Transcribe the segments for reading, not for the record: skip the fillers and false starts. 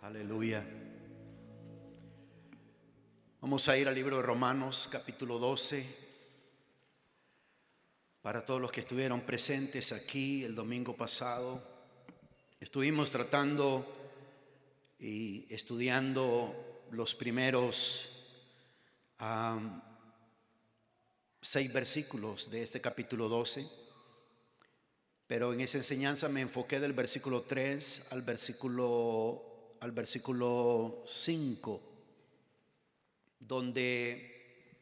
Aleluya. Vamos a ir al libro de Romanos, capítulo 12. Para todos los que estuvieron presentes aquí el domingo pasado, estuvimos tratando y estudiando los primeros 6 versículos de este capítulo 12. Pero en esa enseñanza me enfoqué del versículo 3 al versículo 5, donde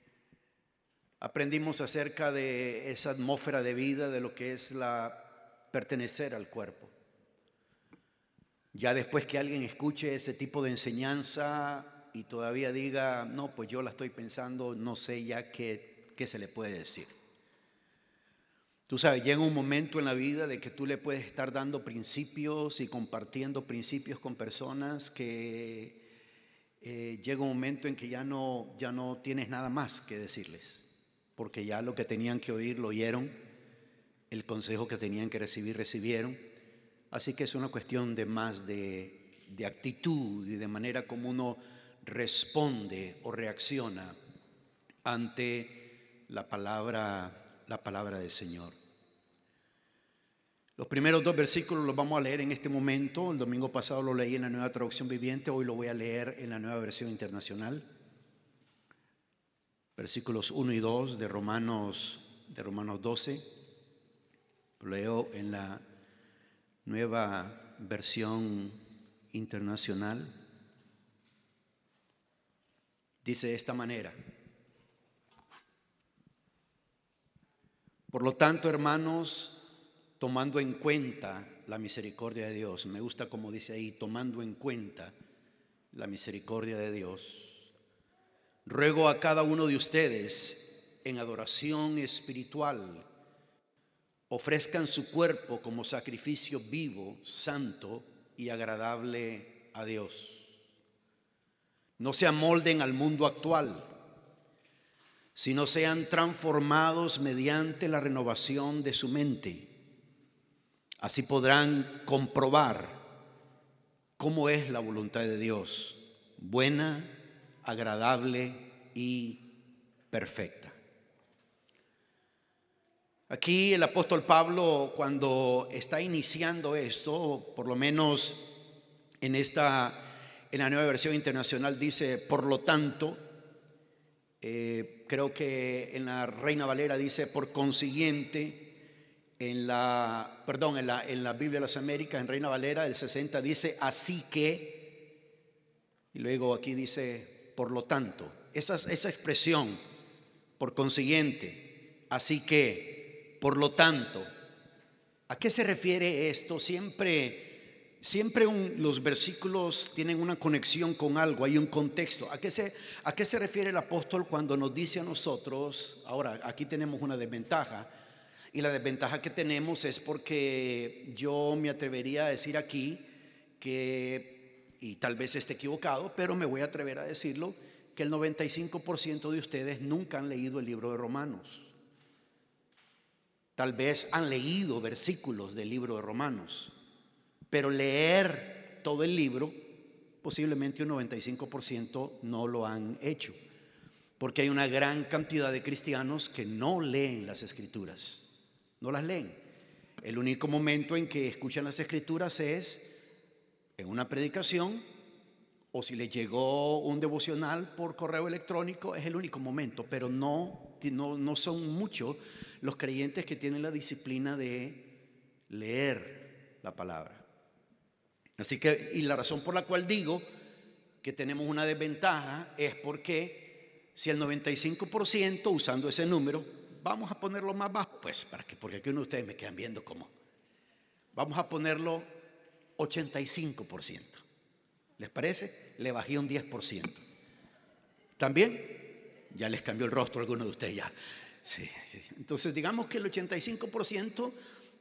aprendimos acerca de esa atmósfera de vida, de lo que es pertenecer al cuerpo. Ya después que alguien escuche ese tipo de enseñanza y todavía diga, no, pues yo la estoy pensando, no sé ya qué se le puede decir. Tú sabes, llega un momento en la vida de que tú le puedes estar dando principios y compartiendo principios con personas que llega un momento en que ya no tienes nada más que decirles, porque ya lo que tenían que oír lo oyeron, el consejo que tenían que recibir recibieron. Así que es una cuestión de más de actitud y de manera como uno responde o reacciona ante la palabra del Señor. Los primeros 2 versículos los vamos a leer en este momento. El domingo pasado lo leí en la Nueva Traducción Viviente, hoy lo voy a leer en la Nueva Versión Internacional. Versículos 1 y 2 de Romanos 12. Lo leo en la Nueva Versión Internacional. Dice de esta manera: por lo tanto, hermanos, tomando en cuenta la misericordia de Dios, me gusta como dice ahí, tomando en cuenta la misericordia de Dios, ruego a cada uno de ustedes en adoración espiritual, ofrezcan su cuerpo como sacrificio vivo, santo y agradable a Dios. No se amolden al mundo actual, sino sean transformados mediante la renovación de su mente. Así podrán comprobar cómo es la voluntad de Dios, buena, agradable y perfecta. Aquí el apóstol Pablo, cuando está iniciando esto, por lo menos en la Nueva Versión Internacional dice, por lo tanto. Creo que en la Reina Valera dice por consiguiente. En la Biblia de las Américas, en Reina Valera, el 60 dice así que, y luego aquí dice por lo tanto. Esa expresión, por consiguiente, así que, por lo tanto, ¿a qué se refiere esto? Siempre los versículos tienen una conexión con algo, hay un contexto. ¿A qué se refiere el apóstol cuando nos dice a nosotros? Ahora, aquí tenemos una desventaja, y la desventaja que tenemos es porque yo me atrevería a decir aquí que, y tal vez esté equivocado, pero me voy a atrever a decirlo, que el 95% de ustedes nunca han leído el libro de Romanos. Tal vez han leído versículos del libro de Romanos, pero leer todo el libro, posiblemente un 95% no lo han hecho, porque hay una gran cantidad de cristianos que no leen las Escrituras, no las leen. El único momento en que escuchan las Escrituras es en una predicación, o si les llegó un devocional por correo electrónico, es el único momento, pero no son muchos los creyentes que tienen la disciplina de leer la palabra. Así que, y la razón por la cual digo que tenemos una desventaja es porque si el 95%, usando ese número, vamos a ponerlo más bajo, pues, porque aquí uno de ustedes me quedan viendo como, vamos a ponerlo 85%. ¿Les parece? Le bajé un 10%. ¿También? Ya les cambió el rostro a algunos de ustedes ya. Sí. Entonces, digamos que el 85%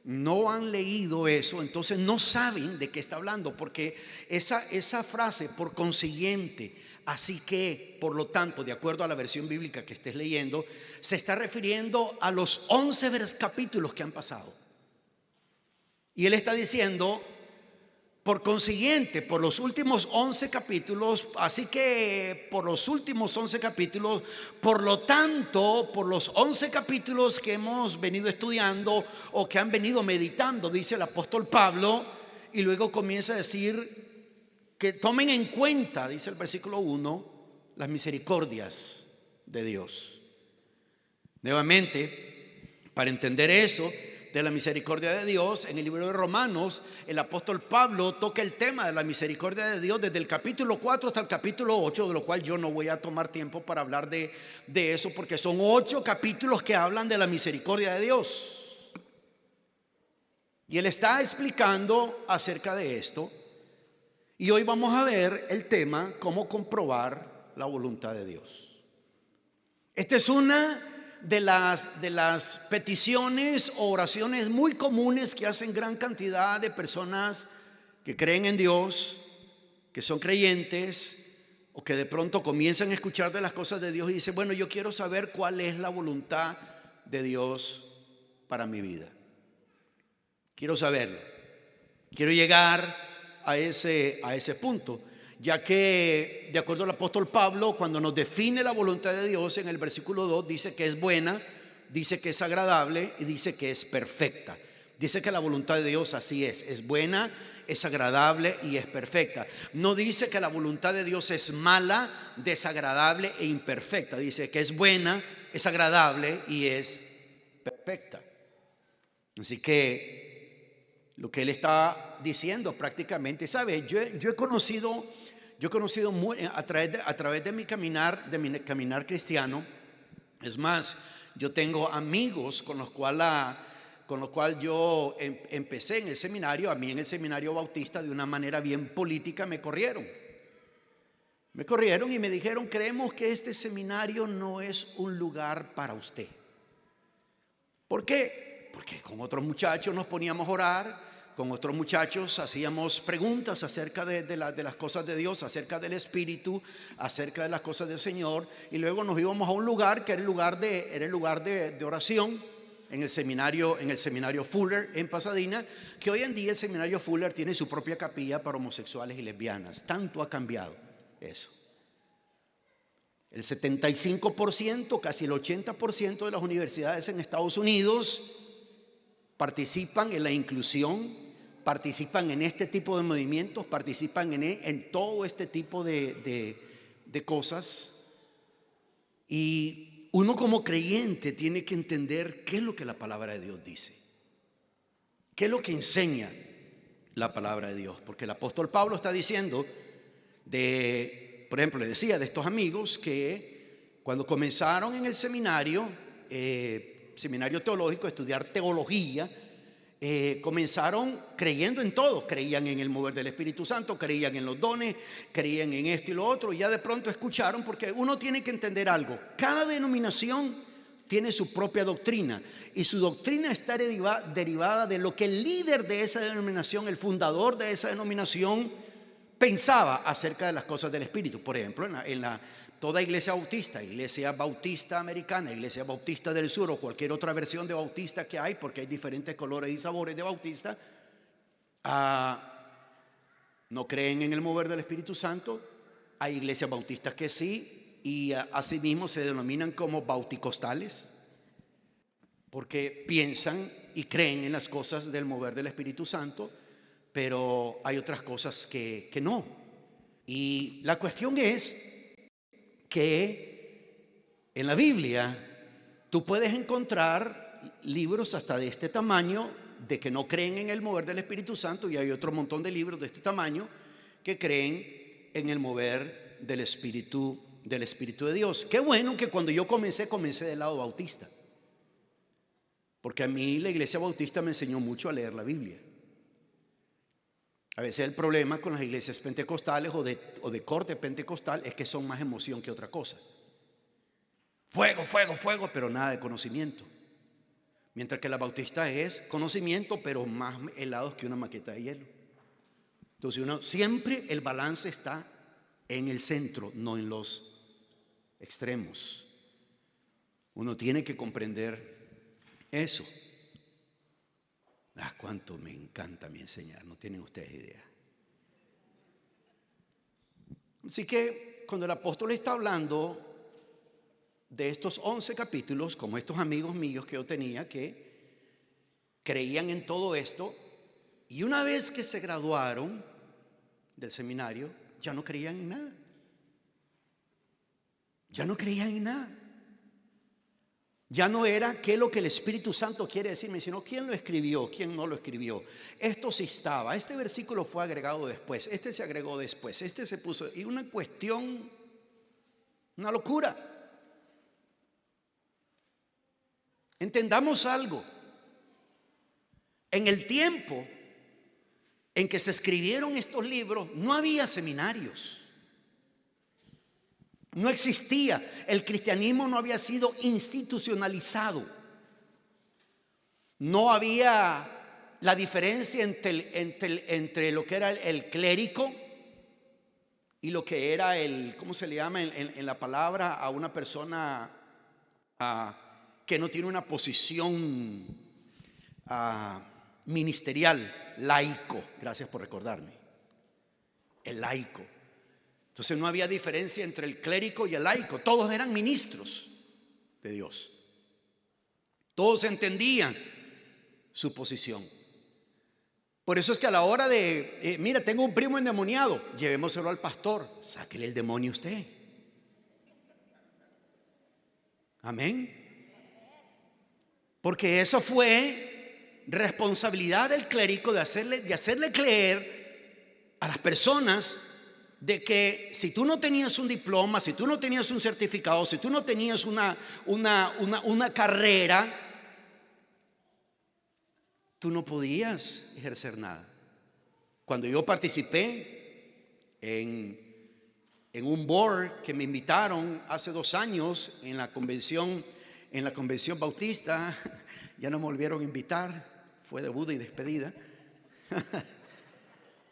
no han leído eso, entonces no saben de qué está hablando, porque esa frase, por consiguiente, así que, por lo tanto, de acuerdo a la versión bíblica que estés leyendo, se está refiriendo a los 11 capítulos que han pasado. Y él está diciendo, Por consiguiente, por los últimos 11 capítulos, así que por los últimos 11 capítulos, por lo tanto, por los 11 capítulos que hemos venido estudiando o que han venido meditando, dice el apóstol Pablo, y luego comienza a decir que tomen en cuenta, dice el versículo 1, las misericordias de Dios. Nuevamente, para entender eso de la misericordia de Dios, en el libro de Romanos, el apóstol Pablo toca el tema de la misericordia de Dios desde el capítulo 4 hasta el capítulo 8, de lo cual yo no voy a tomar tiempo para hablar de eso, porque son 8 capítulos que hablan de la misericordia de Dios. Y él está explicando acerca de esto. Y hoy vamos a ver el tema, cómo comprobar la voluntad de Dios. Esta es una de las peticiones o oraciones muy comunes que hacen gran cantidad de personas que creen en Dios, que son creyentes o que de pronto comienzan a escuchar de las cosas de Dios y dicen: bueno, yo quiero saber cuál es la voluntad de Dios para mi vida. Quiero saberlo. Quiero llegar a ese punto, ya que de acuerdo al apóstol Pablo, cuando nos define la voluntad de Dios en el versículo 2, dice que es buena, dice que es agradable y dice que es perfecta. Dice que la voluntad de Dios así es buena, es agradable y es perfecta. No dice que la voluntad de Dios es mala, desagradable e imperfecta. Dice que es buena, es agradable y es perfecta. Así que lo que él está diciendo prácticamente, ¿sabe? Yo he conocido muy, a través de mi caminar cristiano. Es más, yo tengo amigos con los cuales yo empecé en el seminario. A mí en el seminario bautista, de una manera bien política, me corrieron y me dijeron: creemos que este seminario no es un lugar para usted. ¿Por qué? Porque con otros muchachos nos poníamos a orar, con otros muchachos hacíamos preguntas acerca de las cosas de Dios, acerca del Espíritu, acerca de las cosas del Señor, y luego nos íbamos a un lugar que era el lugar de oración, en el seminario Fuller en Pasadena, que hoy en día el seminario Fuller tiene su propia capilla para homosexuales y lesbianas. Tanto ha cambiado eso. El 75%, casi el 80% de las universidades en Estados Unidos participan en la inclusión, participan en este tipo de movimientos, participan en todo este tipo de cosas. Y uno como creyente tiene que entender qué es lo que la palabra de Dios dice, qué es lo que enseña la palabra de Dios. Porque el apóstol Pablo está diciendo por ejemplo, le decía de estos amigos que cuando comenzaron en el seminario teológico, a estudiar teología, comenzaron creyendo en todo. Creían en el mover del Espíritu Santo, creían en los dones, creían en esto y lo otro, y ya de pronto escucharon, porque uno tiene que entender algo: cada denominación tiene su propia doctrina, y su doctrina está derivada de lo que el líder de esa denominación, el fundador de esa denominación, pensaba acerca de las cosas del Espíritu. Por ejemplo, toda iglesia bautista americana, iglesia bautista del sur o cualquier otra versión de bautista que hay, porque hay diferentes colores y sabores de bautista, no creen en el mover del Espíritu Santo. Hay iglesias bautistas que sí, y asimismo se denominan como bauticostales, porque piensan y creen en las cosas del mover del Espíritu Santo, pero hay otras cosas que no. Y la cuestión es que en la Biblia tú puedes encontrar libros hasta de este tamaño de que no creen en el mover del Espíritu Santo, y hay otro montón de libros de este tamaño que creen en el mover del Espíritu de Dios. Qué bueno que cuando yo comencé del lado bautista, porque a mí la iglesia bautista me enseñó mucho a leer la Biblia. A veces el problema con las iglesias pentecostales o de corte pentecostal es que son más emoción que otra cosa. Fuego, fuego, fuego, pero nada de conocimiento. Mientras que la bautista es conocimiento, pero más helados que una maqueta de hielo. Entonces siempre el balance está en el centro, no en los extremos. Uno tiene que comprender eso. Cuánto me encanta a mí enseñar, no tienen ustedes idea. Así que cuando el apóstol está hablando de estos 11 capítulos, como estos amigos míos que yo tenía que creían en todo esto, y una vez que se graduaron del seminario, ya no creían en nada. Ya no creían en nada. Ya no era qué es lo que el Espíritu Santo quiere decirme, sino quién lo escribió, quién no lo escribió. Esto sí estaba, este versículo fue agregado después, este se agregó después, este se puso, y una cuestión, una locura. Entendamos algo. En el tiempo en que se escribieron estos libros, no había seminarios. No existía, el cristianismo no había sido institucionalizado. No había la diferencia entre lo que era el clérigo y lo que era ¿cómo se le llama en la palabra a una persona que no tiene una posición ministerial? Laico, gracias por recordarme. El laico. Entonces no había diferencia entre el clérigo y el laico. Todos eran ministros de Dios. Todos entendían su posición. Por eso es que a la hora de, mira, tengo un primo endemoniado, llevémoselo al pastor, sáquele el demonio usted. Amén. Porque eso fue responsabilidad del clérigo de hacerle creer a las personas de que si tú no tenías un diploma, si tú no tenías un certificado, si tú no tenías una carrera, tú no podías ejercer nada. Cuando yo participé en un board que me invitaron hace 2 años en la convención bautista, ya no me volvieron a invitar, fue debut y despedida.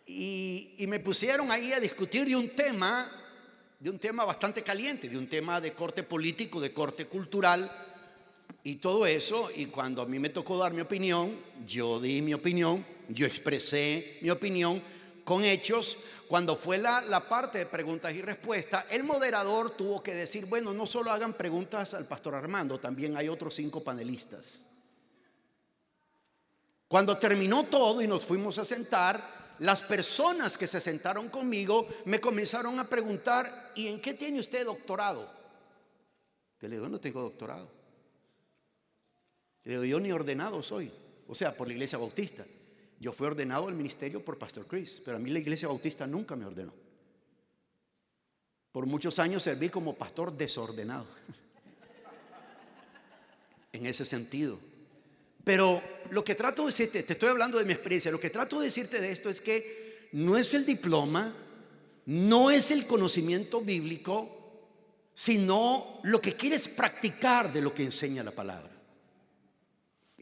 Y me pusieron ahí a discutir de un tema bastante caliente, de un tema de corte político, de corte cultural y todo eso. Y cuando a mí me tocó dar mi opinión, yo di mi opinión, yo expresé mi opinión con hechos. Cuando fue la parte de preguntas y respuestas, el moderador tuvo que decir, bueno, no solo hagan preguntas al pastor Armando, también hay otros 5 panelistas. Cuando terminó todo y nos fuimos a sentar, las personas que se sentaron conmigo me comenzaron a preguntar, ¿y en qué tiene usted doctorado? Yo le digo, no tengo doctorado. Le digo, yo ni ordenado soy, o sea, por la iglesia bautista. Yo fui ordenado al ministerio por Pastor Chris, pero a mí la iglesia bautista nunca me ordenó. Por muchos años serví como pastor desordenado. En ese sentido. Pero lo que trato de decirte, te estoy hablando de mi experiencia, lo que trato de decirte de esto es que no es el diploma, no es el conocimiento bíblico, sino lo que quieres practicar de lo que enseña la palabra.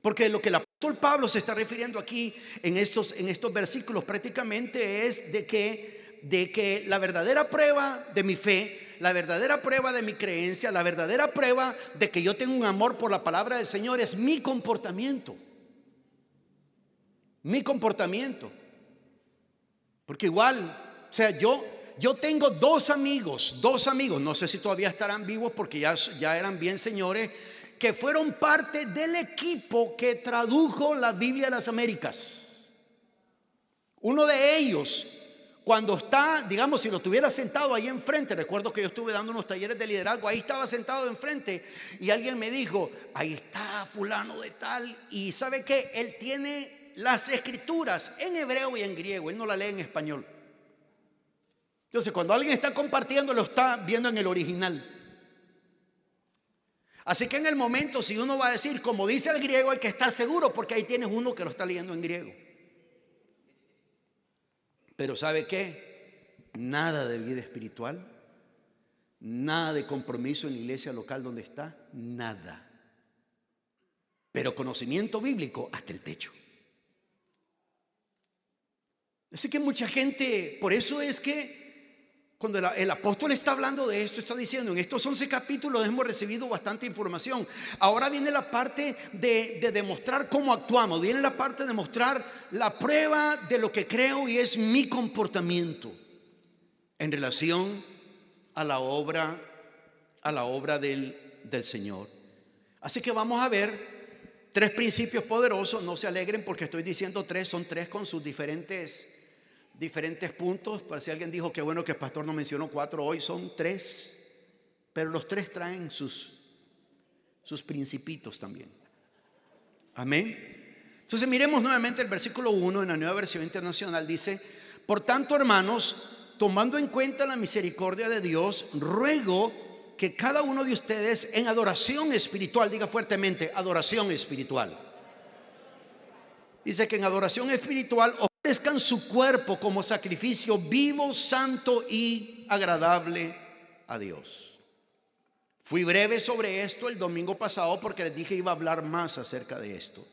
Porque lo que el apóstol Pablo se está refiriendo aquí en estos versículos prácticamente es de que la verdadera prueba de mi fe, la verdadera prueba de mi creencia, la verdadera prueba de que yo tengo un amor por la palabra del Señor es mi comportamiento. Mi comportamiento. Porque igual, o sea, yo tengo dos amigos, no sé si todavía estarán vivos porque ya eran bien señores, que fueron parte del equipo que tradujo la Biblia a las Américas. Uno de ellos, cuando está, digamos, si lo tuviera sentado ahí enfrente, recuerdo que yo estuve dando unos talleres de liderazgo, ahí estaba sentado enfrente y alguien me dijo, ahí está fulano de tal, y ¿sabe qué? Él tiene las escrituras en hebreo y en griego, él no la lee en español. Entonces, cuando alguien está compartiendo, lo está viendo en el original. Así que en el momento, si uno va a decir, como dice el griego, hay que estar seguro, porque ahí tienes uno que lo está leyendo en griego. Pero ¿sabe qué? Nada de vida espiritual, nada de compromiso en la iglesia local donde está, nada. Pero conocimiento bíblico hasta el techo. Así que mucha gente, por eso es que cuando el apóstol está hablando de esto, está diciendo, en estos 11 capítulos hemos recibido bastante información. Ahora viene la parte de demostrar cómo actuamos. Viene la parte de mostrar la prueba de lo que creo y es mi comportamiento. en relación a la obra del Señor. Así que vamos a ver 3 principios poderosos. No se alegren porque estoy diciendo 3, son 3 con sus diferentes puntos. Para si alguien dijo que bueno que el pastor no mencionó 4 hoy, son 3, pero los 3 traen sus principitos también. Amén. Entonces miremos nuevamente el versículo 1 en la Nueva Versión Internacional. Dice: por tanto, hermanos, tomando en cuenta la misericordia de Dios, ruego que cada uno de ustedes en adoración espiritual, diga fuertemente, adoración espiritual. Dice que en adoración espiritual ofrezcan su cuerpo como sacrificio vivo, santo y agradable a Dios. Fui breve sobre esto el domingo pasado porque les dije que iba a hablar más acerca de esto.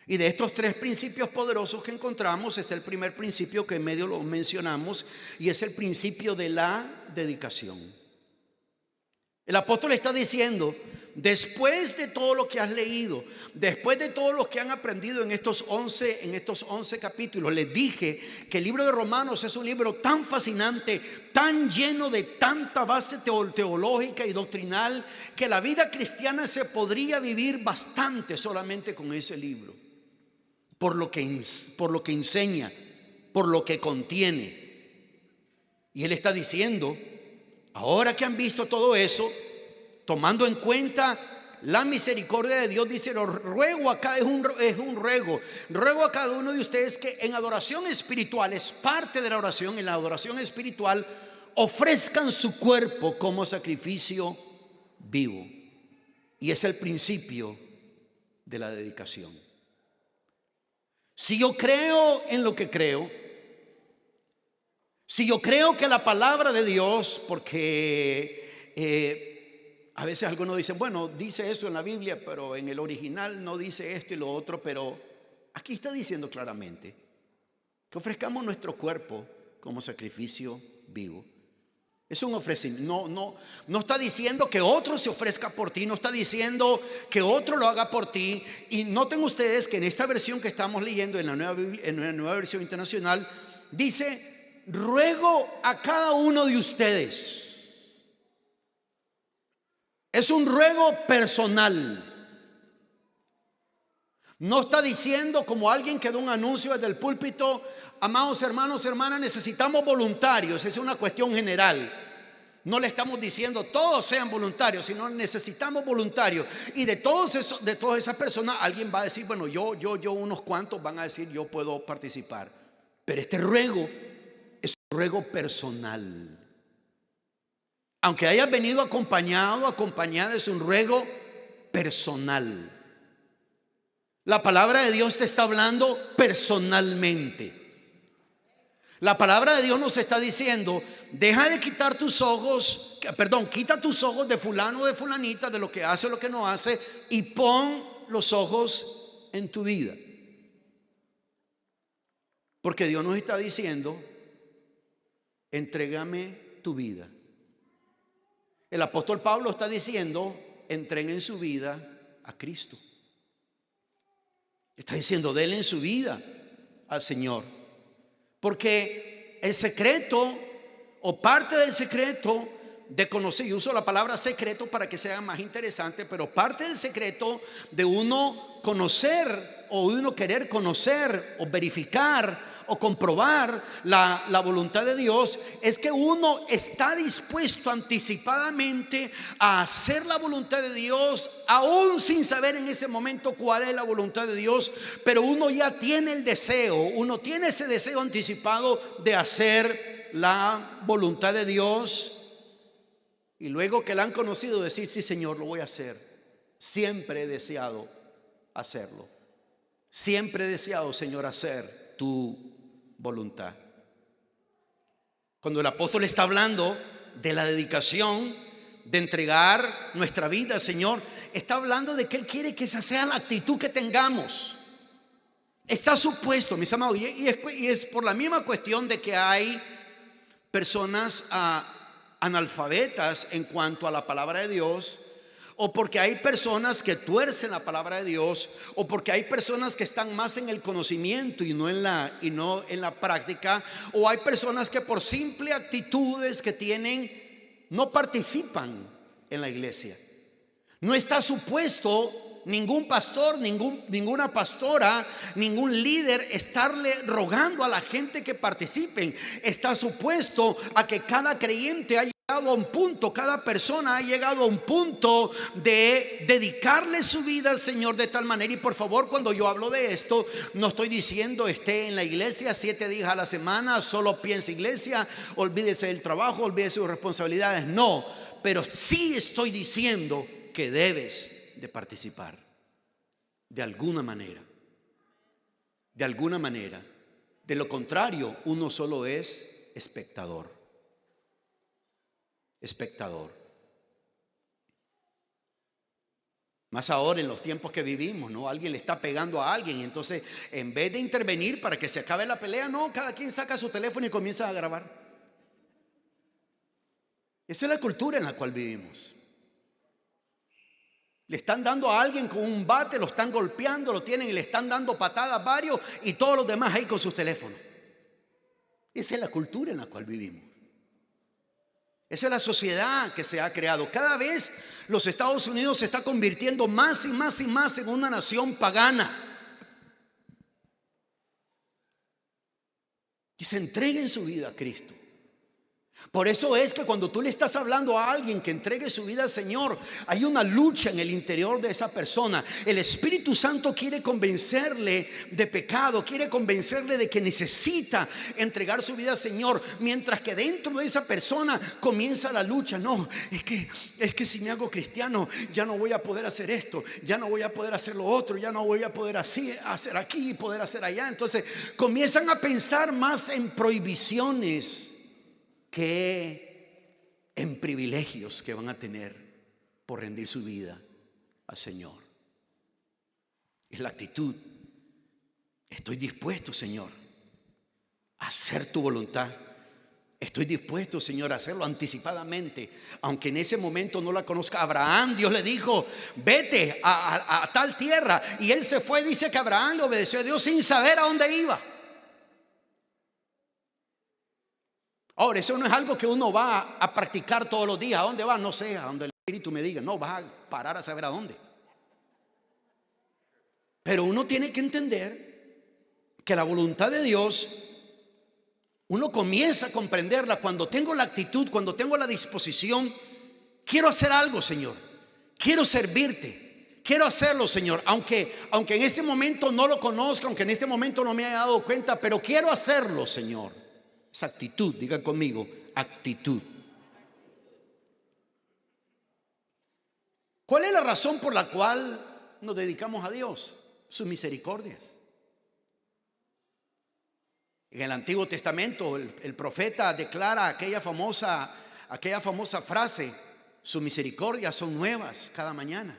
Y de estos 3 principios poderosos que encontramos, está el primer principio que en medio lo mencionamos, y es el principio de la dedicación. El apóstol está diciendo: después de todo lo que has leído, después de todo lo que han aprendido en estos 11 capítulos, les dije que el libro de Romanos es un libro tan fascinante, tan lleno de tanta base teológica y doctrinal, que la vida cristiana se podría vivir bastante solamente con ese libro, por lo que enseña, por lo que contiene. Y él está diciendo: ahora que han visto todo eso, tomando en cuenta la misericordia de Dios, dice: lo ruego acá, es un ruego. Ruego a cada uno de ustedes que en adoración espiritual, es parte de la oración, en la adoración espiritual, ofrezcan su cuerpo como sacrificio vivo. Y es el principio de la dedicación. Si yo creo en lo que creo, si yo creo que la palabra de Dios, porque a veces algunos dicen, bueno, dice eso en la Biblia, pero en el original no dice esto y lo otro, pero aquí está diciendo claramente que ofrezcamos nuestro cuerpo como sacrificio vivo. Es un ofrecimiento. No está diciendo que otro se ofrezca por ti, no está diciendo que otro lo haga por ti. Y noten ustedes que en esta versión que estamos leyendo, en la nueva versión internacional, dice: ruego a cada uno de ustedes. Es un ruego personal. No está diciendo como alguien que da un anuncio desde el púlpito: amados hermanos, hermanas, necesitamos voluntarios. Es una cuestión general. No le estamos diciendo todos sean voluntarios, sino necesitamos voluntarios. Y de todas esas personas, alguien va a decir, bueno, yo, unos cuantos van a decir, yo puedo participar. Pero este ruego es un ruego personal. Aunque hayas venido acompañada, es un ruego personal. La palabra de Dios te está hablando personalmente. La palabra de Dios nos está diciendo: deja de quitar tus ojos, quita tus ojos de fulano o de fulanita, de lo que hace o lo que no hace, y pon los ojos en tu vida. Porque Dios nos está diciendo: entrégame tu vida. El apóstol Pablo está diciendo: entreguen su vida a Cristo. Está diciendo: denle en su vida al Señor. Porque el secreto, o parte del secreto de conocer, y uso la palabra secreto para que sea más interesante, pero parte del secreto de uno conocer, o de uno querer conocer o verificar o comprobar la voluntad de Dios, es que uno está dispuesto anticipadamente a hacer la voluntad de Dios, aún sin saber en ese momento cuál es la voluntad de Dios, pero uno ya tiene el deseo, uno tiene ese deseo anticipado de hacer la voluntad de Dios, y luego que la han conocido, decir: sí, Señor, lo voy a hacer. Siempre he deseado hacerlo. Siempre he deseado, Señor, hacer tu voluntad. Cuando el apóstol está hablando de la dedicación, de entregar nuestra vida al Señor, está hablando de que Él quiere que esa sea la actitud que tengamos. Está supuesto, mis amados, y es por la misma cuestión de que hay personas analfabetas en cuanto a la palabra de Dios, o porque hay personas que tuercen la palabra de Dios, o porque hay personas que están más en el conocimiento y no en la práctica, o hay personas que por simple actitudes que tienen no participan en la iglesia. No está supuesto ningún pastor, ninguna pastora, ningún líder estarle rogando a la gente que participen. Está supuesto a que cada creyente haya llegado a un punto, cada persona ha llegado a un punto de dedicarle su vida al Señor de tal manera. Y por favor, cuando yo hablo de esto, no estoy diciendo esté en la iglesia 7 días a la semana, solo piense iglesia, olvídese del trabajo, olvídese de sus responsabilidades. No, pero sí estoy diciendo que debes de participar de alguna manera. De alguna manera. De lo contrario, uno solo es espectador. Espectador. Más ahora en los tiempos que vivimos, ¿no? Alguien le está pegando a alguien y entonces en vez de intervenir para que se acabe la pelea, no, cada quien saca su teléfono y comienza a grabar. Esa es la cultura en la cual vivimos. Le están dando a alguien con un bate, lo están golpeando, lo tienen y le están dando patadas varios y todos los demás ahí con sus teléfonos. Esa es la cultura en la cual vivimos. Esa es la sociedad que se ha creado. Cada vez los Estados Unidos se está convirtiendo más y más y más en una nación pagana. Y se entreguen su vida a Cristo. Por eso es que cuando tú le estás hablando a alguien que entregue su vida al Señor, hay una lucha en el interior de esa persona. El Espíritu Santo quiere convencerle de pecado, quiere convencerle de que necesita entregar su vida al Señor, mientras que dentro de esa persona comienza la lucha. No, es que si me hago cristiano ya no voy a poder hacer esto, ya no voy a poder hacer lo otro, ya no voy a poder hacer aquí y poder hacer allá. Entonces comienzan a pensar más en prohibiciones que en privilegios que van a tener por rendir su vida al Señor. Es la actitud. Estoy dispuesto, Señor, a hacer tu voluntad. Estoy dispuesto, Señor, a hacerlo anticipadamente, aunque en ese momento no la conozca. Abraham, Dios le dijo, vete a tal tierra, y él se fue. Dice que Abraham le obedeció a Dios sin saber a dónde iba. Ahora, eso no es algo que uno va a practicar todos los días. ¿A dónde va? No sé, a donde el Espíritu me diga. No, vas a parar a saber a dónde. Pero uno tiene que entender que la voluntad de Dios, uno comienza a comprenderla cuando tengo la actitud, cuando tengo la disposición. Quiero hacer algo, Señor. Quiero servirte. Quiero hacerlo, Señor. Aunque en este momento no lo conozca, aunque en este momento no me haya dado cuenta, pero quiero hacerlo, Señor. Esa actitud, digan conmigo, actitud. ¿Cuál es la razón por la cual nos dedicamos a Dios? Sus misericordias. En el Antiguo Testamento el profeta declara aquella famosa frase: sus misericordias son nuevas cada mañana.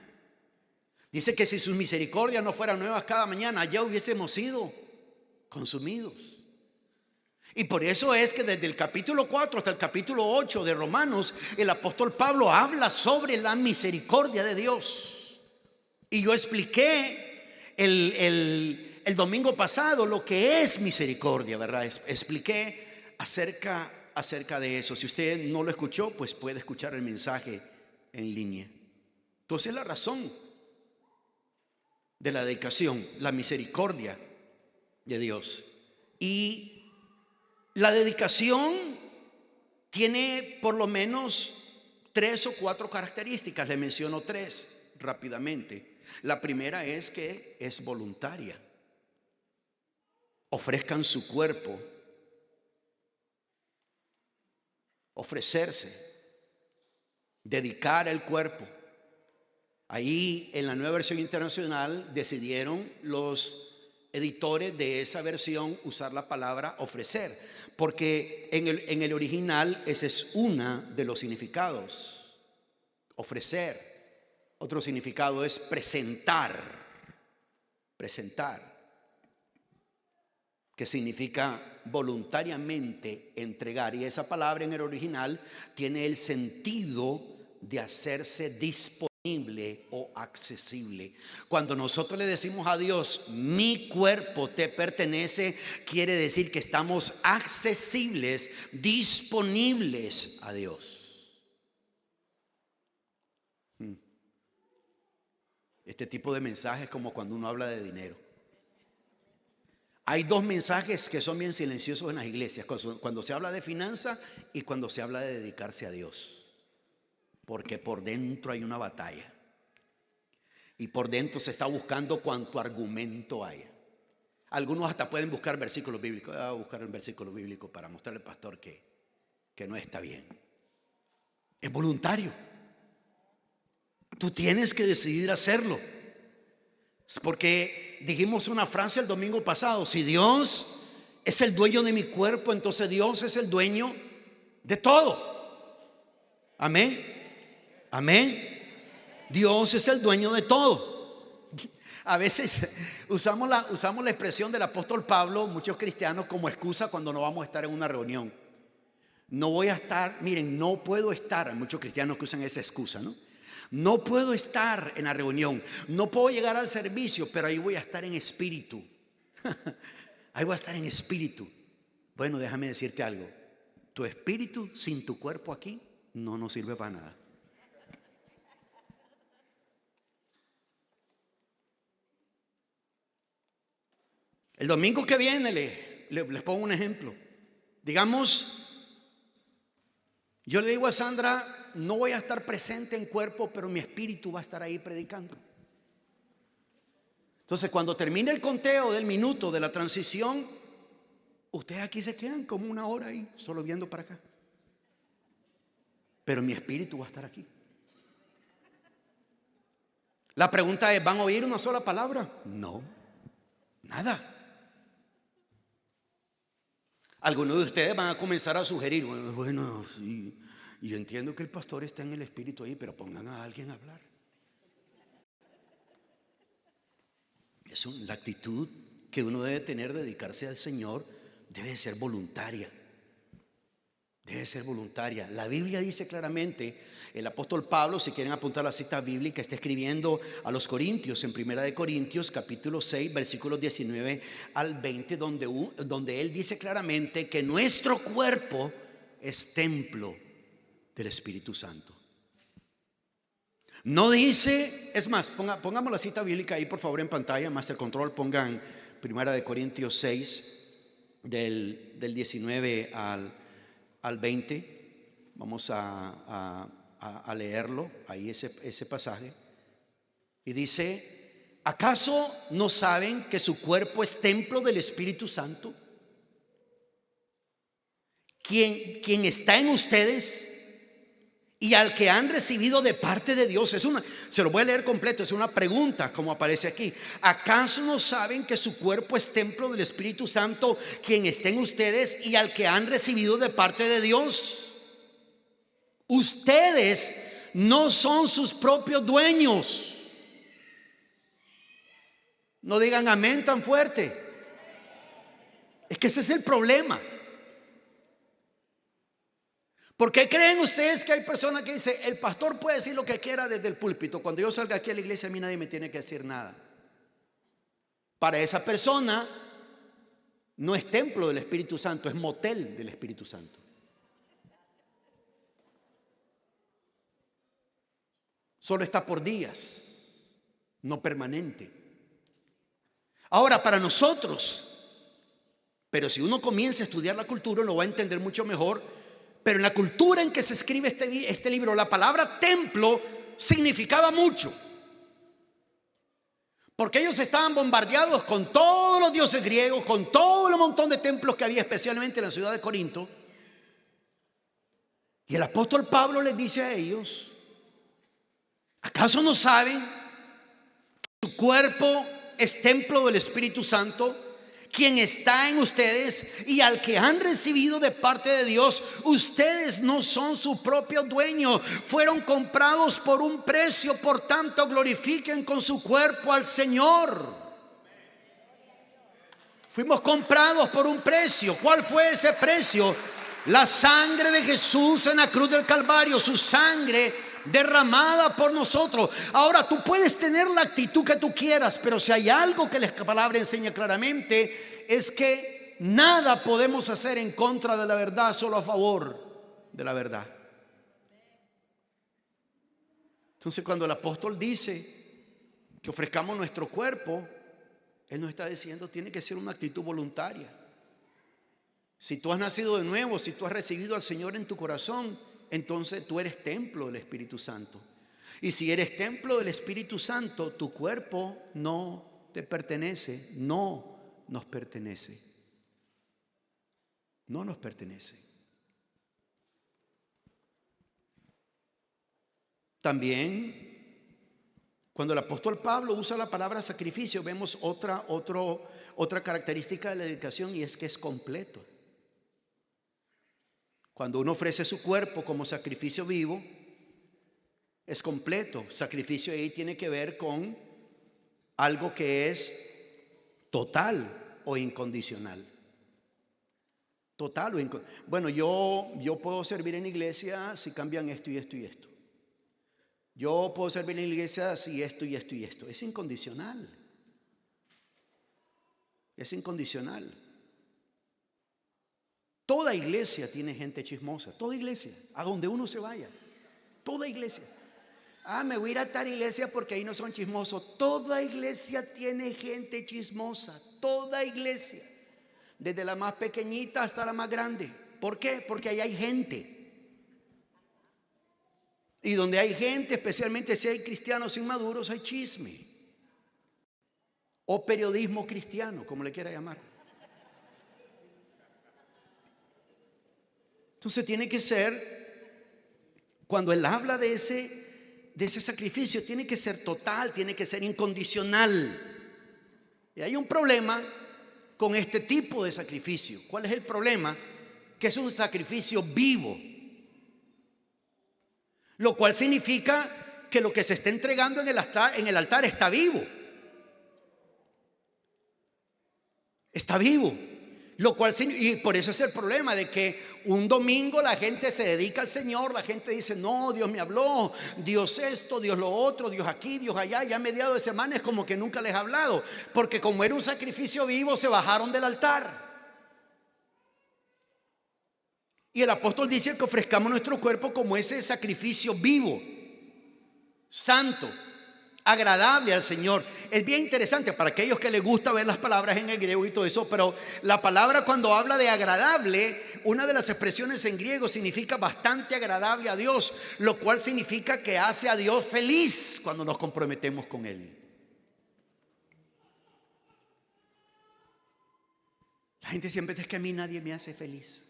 Dice que si sus misericordias no fueran nuevas cada mañana, ya hubiésemos sido consumidos. Y por eso es que desde el capítulo 4 hasta el capítulo 8 de Romanos, el apóstol Pablo habla sobre la misericordia de Dios. Y yo expliqué el domingo pasado lo que es misericordia, ¿verdad? Expliqué acerca de eso. Si usted no lo escuchó, pues puede escuchar el mensaje en línea. Entonces la razón de la dedicación, la misericordia de Dios. Y la dedicación tiene por lo menos 3 o 4 características. Le menciono 3 rápidamente. La primera es que es voluntaria. Ofrezcan su cuerpo. Ofrecerse. Dedicar el cuerpo. Ahí en la Nueva Versión Internacional decidieron los editores de esa versión usar la palabra ofrecer, porque en el original ese es uno de los significados. Ofrecer. Otro significado es presentar, que significa voluntariamente entregar. Y esa palabra en el original tiene el sentido de hacerse disponible o accesible. Cuando nosotros le decimos a Dios, mi cuerpo te pertenece, quiere decir que estamos accesibles, disponibles a Dios. Este tipo de mensajes es como cuando uno habla de dinero. Hay dos mensajes que son bien silenciosos en las iglesias: cuando se habla de finanzas y cuando se habla de dedicarse a Dios. Porque por dentro hay una batalla. Y por dentro se está buscando cuanto argumento haya. Algunos hasta pueden buscar versículos bíblicos. Voy a buscar un versículo bíblico para mostrarle al pastor que no está bien. Es voluntario. Tú tienes que decidir hacerlo. Porque dijimos una frase el domingo pasado: si Dios es el dueño de mi cuerpo, entonces Dios es el dueño de todo. Amén. Amén. Dios es el dueño de todo. A veces usamos la expresión del apóstol Pablo, muchos cristianos, como excusa cuando no vamos a estar en una reunión. No voy a estar, miren, no puedo estar. Hay muchos cristianos que usan esa excusa, ¿no? No puedo estar en la reunión, no puedo llegar al servicio, pero ahí voy a estar en espíritu. Ahí voy a estar en espíritu. Bueno, déjame decirte algo: tu espíritu sin tu cuerpo aquí no nos sirve para nada. El domingo que viene les pongo un ejemplo. Digamos, yo le digo a Sandra: no voy a estar presente en cuerpo, pero mi espíritu va a estar ahí predicando. Entonces, cuando termine el conteo del minuto de la transición, ustedes aquí se quedan como una hora ahí, solo viendo para acá. Pero mi espíritu va a estar aquí. La pregunta es: ¿van a oír una sola palabra? No, nada. Algunos de ustedes van a comenzar a sugerir: bueno, sí, yo entiendo que el pastor está en el espíritu ahí, pero pongan a alguien a hablar. La actitud que uno debe tener de dedicarse al Señor debe ser voluntaria. Debe ser voluntaria. La Biblia dice claramente, el apóstol Pablo, si quieren apuntar la cita bíblica, está escribiendo a los Corintios en 1 Corintios capítulo 6 versículos 19 al 20, donde él dice claramente que nuestro cuerpo es templo del Espíritu Santo. No dice, es más, pongamos la cita bíblica ahí por favor en pantalla, Master Control, pongan 1 Corintios 6 del 19 al 20. Vamos a leerlo ahí, ese pasaje. Y dice: ¿acaso no saben que su cuerpo es templo del Espíritu Santo, quien está en ustedes y al que han recibido de parte de Dios? Se lo voy a leer completo, es una pregunta como aparece aquí. ¿Acaso no saben que su cuerpo es templo del Espíritu Santo, quien está en ustedes y al que han recibido de parte de Dios? Ustedes no son sus propios dueños. No digan amén tan fuerte. Es que ese es el problema. ¿Por qué creen ustedes que hay personas que dicen: el pastor puede decir lo que quiera desde el púlpito, cuando yo salga aquí a la iglesia a mí nadie me tiene que decir nada? Para esa persona no es templo del Espíritu Santo, es motel del Espíritu Santo. Solo está por días, no permanente. Ahora, para nosotros, pero si uno comienza a estudiar la cultura lo va a entender mucho mejor. Pero en la cultura en que se escribe este libro, la palabra templo significaba mucho. Porque ellos estaban bombardeados con todos los dioses griegos, con todo el montón de templos que había, especialmente en la ciudad de Corinto. Y el apóstol Pablo les dice a ellos: ¿acaso no saben que su cuerpo es templo del Espíritu Santo, quien está en ustedes y al que han recibido de parte de Dios? Ustedes no son su propio dueño, fueron comprados por un precio, por tanto glorifiquen con su cuerpo al Señor. Fuimos comprados por un precio. ¿Cuál fue ese precio? La sangre de Jesús en la cruz del Calvario. Su sangre derramada por nosotros. Ahora tú puedes tener la actitud que tú quieras, pero si hay algo que la palabra enseña claramente, es que nada podemos hacer en contra de la verdad, solo a favor de la verdad. Entonces, cuando el apóstol dice que ofrezcamos nuestro cuerpo, él nos está diciendo tiene que ser una actitud voluntaria. Si tú has nacido de nuevo, si tú has recibido al Señor en tu corazón, entonces tú eres templo del Espíritu Santo. Y si eres templo del Espíritu Santo, tu cuerpo no te pertenece, no nos pertenece. No nos pertenece. También, cuando el apóstol Pablo usa la palabra sacrificio, vemos otra característica de la dedicación, y es que es completo. Cuando uno ofrece su cuerpo como sacrificio vivo, es completo. Sacrificio ahí tiene que ver con algo que es total o incondicional. Total o incondicional. Bueno, yo puedo servir en la iglesia si cambian esto y esto y esto. Yo puedo servir en la iglesia si esto y esto y esto. Es incondicional. Es incondicional. Toda iglesia tiene gente chismosa. Toda iglesia, a donde uno se vaya. Toda iglesia. Me voy a ir a tal iglesia porque ahí no son chismosos. Toda iglesia tiene gente chismosa. Toda iglesia. Desde la más pequeñita hasta la más grande. ¿Por qué? Porque ahí hay gente. Y donde hay gente, especialmente si hay cristianos inmaduros, hay chisme. O periodismo cristiano, como le quiera llamar. Entonces tiene que ser, cuando él habla de ese sacrificio, tiene que ser total, tiene que ser incondicional. Y hay un problema con este tipo de sacrificio. ¿Cuál es el problema? Que es un sacrificio vivo. Lo cual significa que lo que se está entregando en el altar está vivo. Está vivo. Lo cual, y por eso es el problema de que un domingo la gente se dedica al Señor. La gente dice, no, Dios me habló, Dios esto, Dios lo otro, Dios aquí, Dios allá. Ya a mediados de semana es como que nunca les ha hablado, porque como era un sacrificio vivo, se bajaron del altar. Y el apóstol dice que ofrezcamos nuestro cuerpo como ese sacrificio vivo, santo, agradable al Señor. Es bien interesante para aquellos que les gusta ver las palabras en el griego y todo eso, pero la palabra, cuando habla de agradable, una de las expresiones en griego significa bastante agradable a Dios, lo cual significa que hace a Dios feliz cuando nos comprometemos con Él. La gente siempre dice que a mí nadie me hace feliz.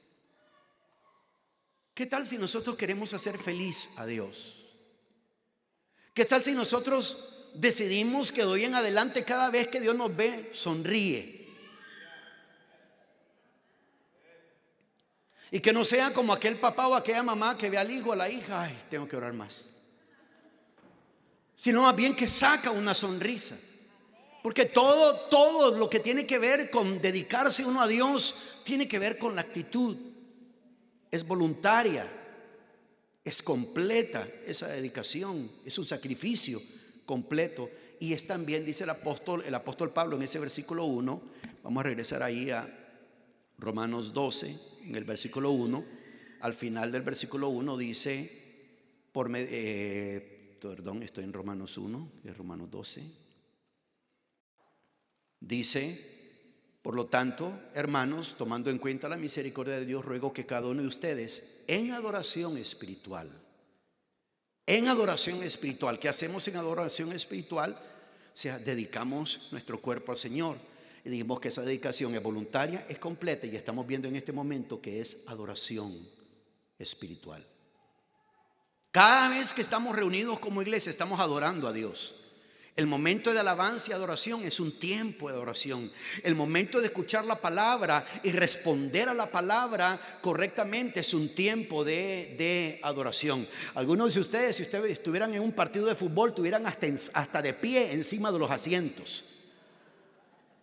¿Qué tal si nosotros queremos hacer feliz a Dios? ¿Qué tal si nosotros decidimos que de hoy en adelante, cada vez que Dios nos ve, sonríe? Y que no sea como aquel papá o aquella mamá que ve al hijo o a la hija, ay, tengo que orar más. Sino más bien que saca una sonrisa. Porque todo lo que tiene que ver con dedicarse uno a Dios tiene que ver con la actitud. Es voluntaria, es completa esa dedicación, es un sacrificio completo. Y es también, dice el apóstol Pablo en ese versículo 1, vamos a regresar ahí a Romanos 12, en el versículo 1, al final del versículo 1 dice, estoy en Romanos 1, es Romanos 12, dice: por lo tanto, hermanos, tomando en cuenta la misericordia de Dios, ruego que cada uno de ustedes en adoración espiritual, ¿qué hacemos en adoración espiritual? O sea, dedicamos nuestro cuerpo al Señor. Y dijimos que esa dedicación es voluntaria, es completa, y estamos viendo en este momento que es adoración espiritual. Cada vez que estamos reunidos como iglesia, estamos adorando a Dios. El momento de alabanza y adoración es un tiempo de adoración. El momento de escuchar la palabra y responder a la palabra correctamente es un tiempo de adoración. Algunos de ustedes, si ustedes estuvieran en un partido de fútbol, estuvieran hasta de pie encima de los asientos.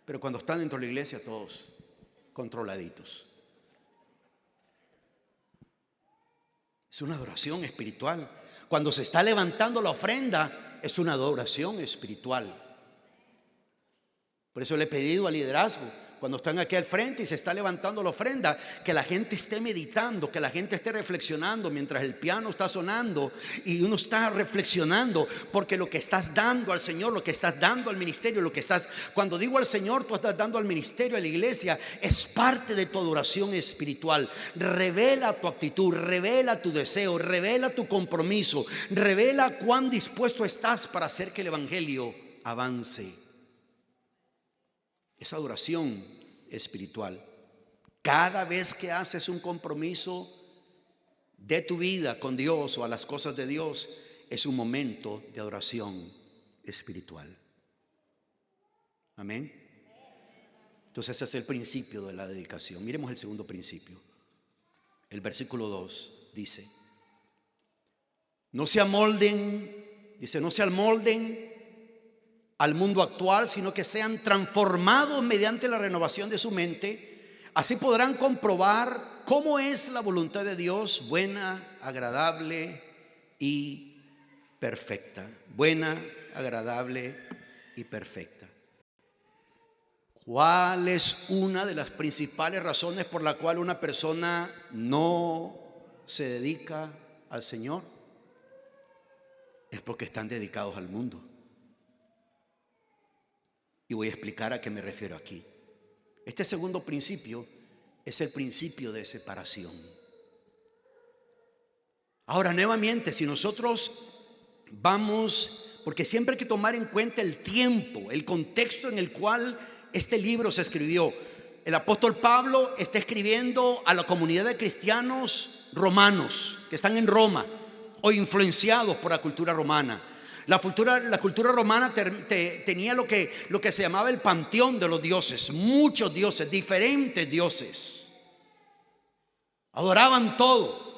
Pero cuando están dentro de la iglesia, todos controladitos. Es una adoración espiritual. Cuando se está levantando la ofrenda, es una adoración espiritual. Por eso le he pedido al liderazgo, cuando están aquí al frente y se está levantando la ofrenda, que la gente esté meditando, que la gente esté reflexionando mientras el piano está sonando y uno está reflexionando, porque lo que estás dando al Señor, lo que estás dando al ministerio, cuando digo al Señor, tú estás dando al ministerio, a la iglesia, es parte de tu adoración espiritual. Revela tu actitud, revela tu deseo, revela tu compromiso, revela cuán dispuesto estás para hacer que el evangelio avance. Es adoración espiritual. Cada vez que haces un compromiso de tu vida con Dios o a las cosas de Dios, es un momento de adoración espiritual. Amén. Entonces ese es el principio de la dedicación. Miremos el segundo principio. El versículo 2 dice: no se amolden al mundo actual, sino que sean transformados mediante la renovación de su mente. Así podrán comprobar cómo es la voluntad de Dios, buena, agradable y perfecta. Buena, agradable y perfecta. ¿Cuál es una de las principales razones por la cual una persona no se dedica al Señor? Es porque están dedicados al mundo. Y voy a explicar a qué me refiero aquí. Este segundo principio es el principio de separación. Ahora, nuevamente, si nosotros vamos, porque siempre hay que tomar en cuenta el tiempo, el contexto en el cual este libro se escribió. El apóstol Pablo está escribiendo a la comunidad de cristianos romanos que están en Roma o influenciados por la cultura romana. La cultura romana tenía lo que se llamaba el panteón de los dioses. Muchos dioses, diferentes dioses. Adoraban todo.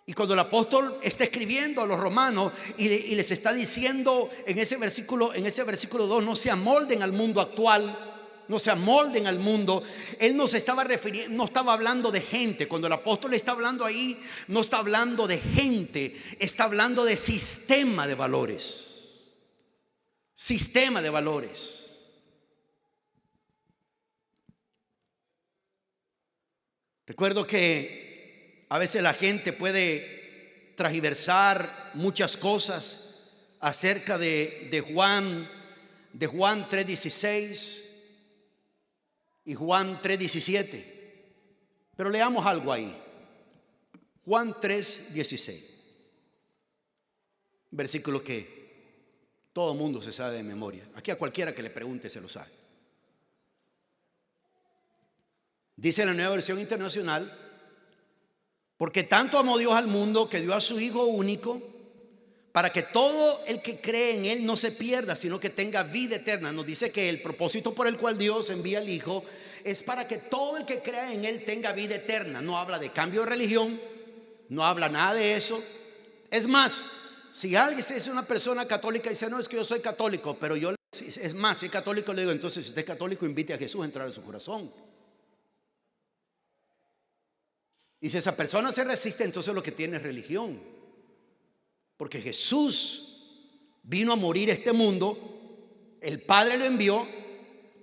Y cuando el apóstol está escribiendo a los romanos y les está diciendo en ese versículo 2, no se amolden al mundo actual, no se amolden al mundo, él no se estaba refiriendo, no estaba hablando de gente. Cuando el apóstol está hablando ahí, no está hablando de gente, está hablando de sistema de valores. Sistema de valores. Recuerdo que a veces la gente puede transversar muchas cosas acerca de Juan 3:16 y Juan 3:17. Pero leamos algo ahí. Juan 3:16. Versículo que todo mundo se sabe de memoria. Aquí a cualquiera que le pregunte se lo sabe. Dice la Nueva Versión Internacional: porque tanto amó Dios al mundo que dio a su Hijo único, para que todo el que cree en Él no se pierda, sino que tenga vida eterna. Nos dice que el propósito por el cual Dios envía al Hijo es para que todo el que crea en Él tenga vida eterna. No habla de cambio de religión, no habla nada de eso. Es más, si alguien es una persona católica y dice: no, es que yo soy católico, pero yo, es más, si es católico, le digo: entonces, si usted es católico, invite a Jesús a entrar en su corazón. Y si esa persona se resiste, entonces lo que tiene es religión. Porque Jesús vino a morir a este mundo, el Padre lo envió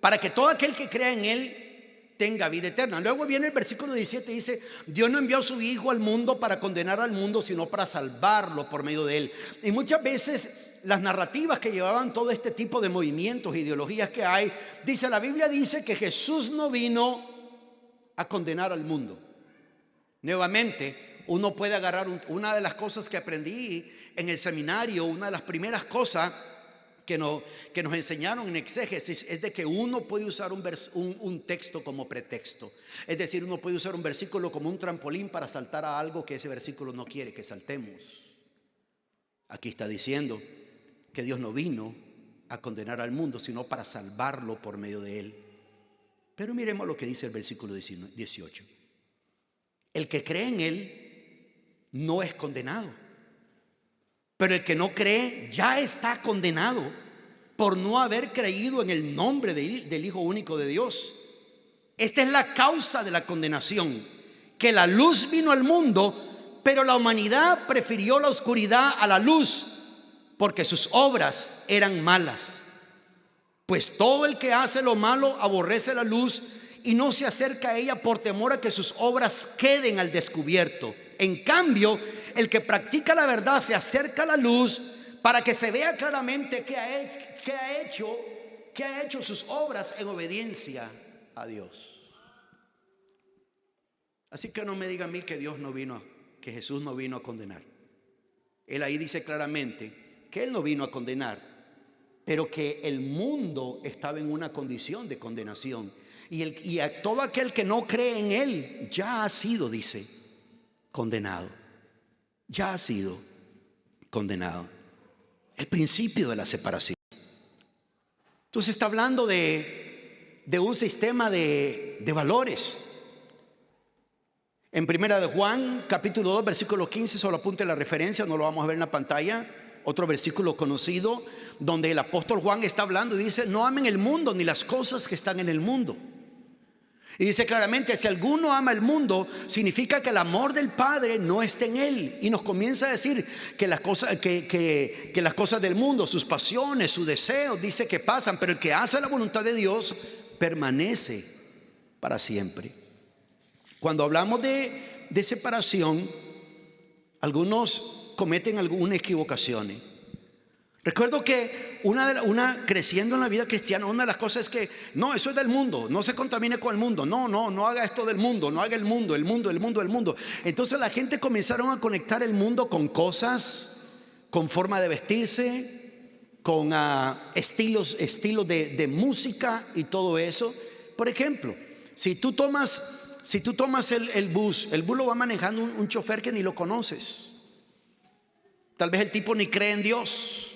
para que todo aquel que crea en Él tenga vida eterna. Luego viene el versículo 17 y dice: Dios no envió a su Hijo al mundo para condenar al mundo, sino para salvarlo por medio de Él. Y muchas veces las narrativas que llevaban todo este tipo de movimientos, ideologías que hay, la Biblia dice que Jesús no vino a condenar al mundo. Nuevamente, uno puede agarrar una de las cosas que aprendí en el seminario, una de las primeras cosas que nos enseñaron en exégesis es de que uno puede usar un texto como pretexto. Es decir, uno puede usar un versículo como un trampolín para saltar a algo que ese versículo no quiere que saltemos. Aquí está diciendo que Dios no vino a condenar al mundo, sino para salvarlo por medio de Él. Pero miremos lo que dice el versículo 18. El que cree en Él no es condenado, pero el que no cree ya está condenado por no haber creído en el nombre del Hijo único de Dios. Esta es la causa de la condenación, que la luz vino al mundo, Pero la humanidad prefirió la oscuridad a la luz, porque sus obras eran malas. Pues todo el que hace lo malo aborrece la luz y no se acerca a ella por temor a que sus obras queden al descubierto. En cambio, el que practica la verdad se acerca a la luz para que se vea claramente que ha hecho sus obras en obediencia a Dios. Así que no me diga a mí que que Jesús no vino a condenar. Él ahí dice claramente que Él no vino a condenar, pero que el mundo estaba en una condición de condenación. Y a todo aquel que no cree en Él ya ha sido, dice, condenado. Ya ha sido condenado. El principio de la separación. Entonces está hablando de un sistema de valores. En primera de Juan, capítulo 2, versículo 15, solo apunte la referencia, no lo vamos a ver en la pantalla. Otro versículo conocido donde el apóstol Juan está hablando y dice: no amen el mundo ni las cosas que están en el mundo. Y dice claramente: si alguno ama el mundo, significa que el amor del Padre no está en él. Y nos comienza a decir que las cosas, que las cosas del mundo, sus pasiones, sus deseos, dice que pasan, pero el que hace la voluntad de Dios permanece para siempre. Cuando hablamos de separación, algunos cometen algunas equivocaciones. Recuerdo que creciendo en la vida cristiana, una de las cosas es que no, eso es del mundo, no se contamine con el mundo, no haga esto del mundo, no haga el mundo. Entonces la gente comenzaron a conectar el mundo con cosas, con forma de vestirse, con estilos de música y todo eso. Por ejemplo, si tú tomas el bus lo va manejando un chofer que ni lo conoces. Tal vez el tipo ni cree en Dios.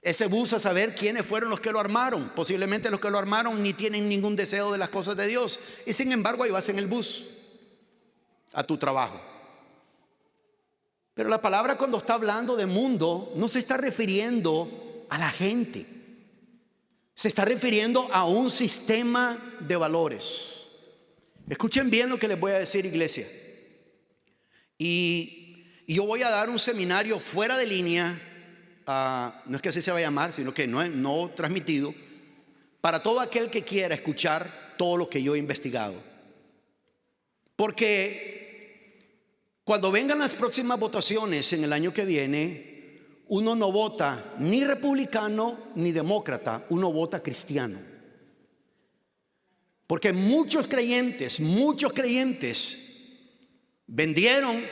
Ese bus, a saber quiénes fueron los que lo armaron. Posiblemente los que lo armaron ni tienen ningún deseo de las cosas de Dios. Y sin embargo ahí vas en el bus a tu trabajo. Pero la palabra, cuando está hablando de mundo, no se está refiriendo a la gente. Se está refiriendo a un sistema de valores. Escuchen bien lo que les voy a decir, iglesia. Y yo voy a dar un seminario fuera de línea, no es que así se va a llamar, sino que no transmitido, para todo aquel que quiera escuchar todo lo que yo he investigado. Porque cuando vengan las próximas votaciones en el año que viene, uno no vota ni republicano ni demócrata, uno vota cristiano. Porque muchos creyentes vendieron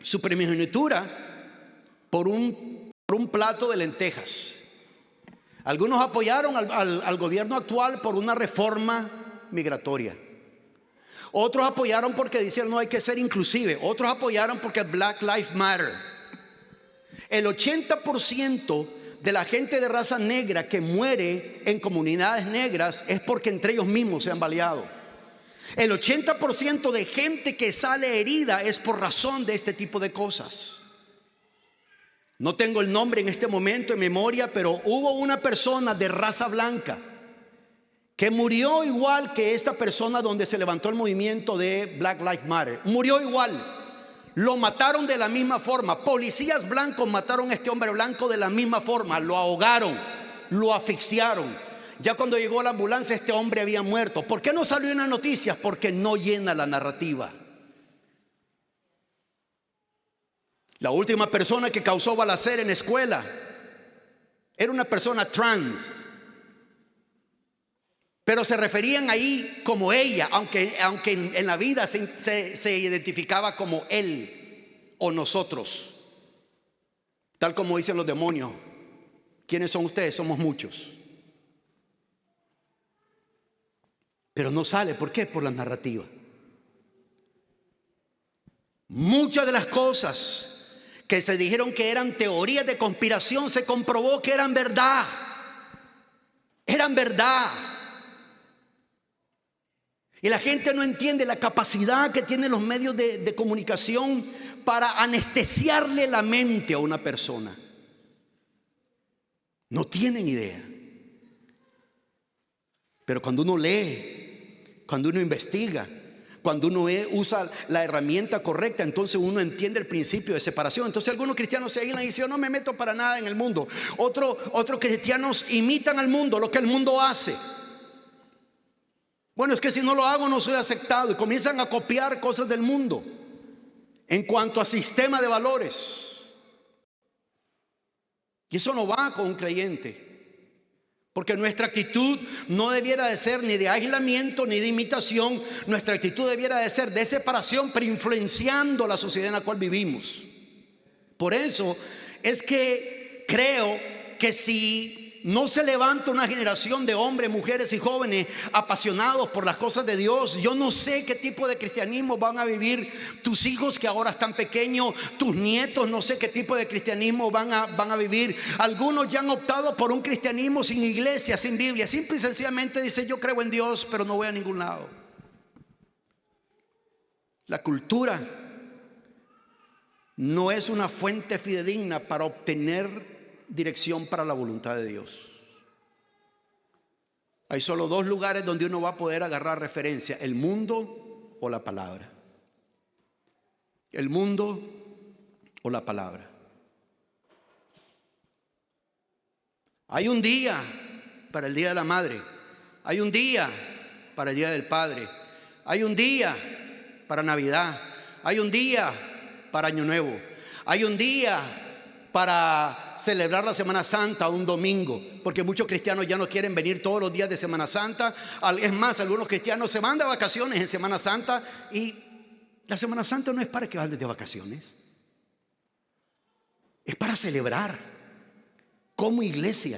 su primogenitura por un plato de lentejas. Algunos apoyaron al gobierno actual por una reforma migratoria. Otros apoyaron porque decían no hay que ser inclusive. Otros apoyaron porque Black Lives Matter. El 80% de la gente de raza negra que muere en comunidades negras es porque entre ellos mismos se han baleado. El 80% de gente que sale herida es por razón de este tipo de cosas. No tengo el nombre en este momento en memoria, pero hubo una persona de raza blanca que murió igual que esta persona donde se levantó el movimiento de Black Lives Matter. Murió igual. Lo mataron de la misma forma. Policías blancos mataron a este hombre blanco de la misma forma. Lo ahogaron, lo asfixiaron. Ya cuando llegó la ambulancia, este hombre había muerto. ¿Por qué no salió en las noticias? Porque no llena la narrativa. La última persona que causó balacera en la escuela era una persona trans, pero se referían ahí como ella, aunque en la vida se identificaba como él o nosotros. Tal como dicen los demonios: ¿quiénes son ustedes? Somos muchos. Pero no sale. ¿Por qué? Por la narrativa. Muchas de las cosas que se dijeron que eran teorías de conspiración se comprobó que eran verdad. Eran verdad. Y la gente no entiende la capacidad que tienen los medios de comunicación para anestesiarle la mente a una persona. No tienen idea. Pero cuando uno lee, cuando uno investiga, Cuando uno usa la herramienta correcta, entonces uno entiende el principio de separación. Entonces algunos cristianos se aíslan y dicen: yo no me meto para nada en el mundo. Otros cristianos imitan al mundo, lo que el mundo hace. Bueno, es que si no lo hago no soy aceptado, y comienzan a copiar cosas del mundo en cuanto a sistema de valores. Y eso no va con un creyente. Porque nuestra actitud no debiera de ser ni de aislamiento ni de imitación. Nuestra actitud debiera de ser de separación, pero influenciando la sociedad en la cual vivimos. Por eso es que creo que si no se levanta una generación de hombres, mujeres y jóvenes apasionados por las cosas de Dios, yo no sé qué tipo de cristianismo van a vivir tus hijos que ahora están pequeños, tus nietos, no sé qué tipo de cristianismo van a vivir. Algunos ya han optado por un cristianismo sin iglesia, sin Biblia. Simple y sencillamente dice: yo creo en Dios, pero no voy a ningún lado. La cultura no es una fuente fidedigna para obtener dirección para la voluntad de Dios. Hay solo dos lugares donde uno va a poder agarrar referencia: el mundo o la palabra. El mundo o la palabra. Hay un día para el Día de la Madre. Hay un día para el Día del Padre. Hay un día para Navidad. Hay un día para Año Nuevo. Hay un día para celebrar la Semana Santa un domingo, porque muchos cristianos ya no quieren venir todos los días de Semana Santa. Es más, algunos cristianos se van de vacaciones en Semana Santa, y la Semana Santa no es para que vayas de vacaciones, es para celebrar como iglesia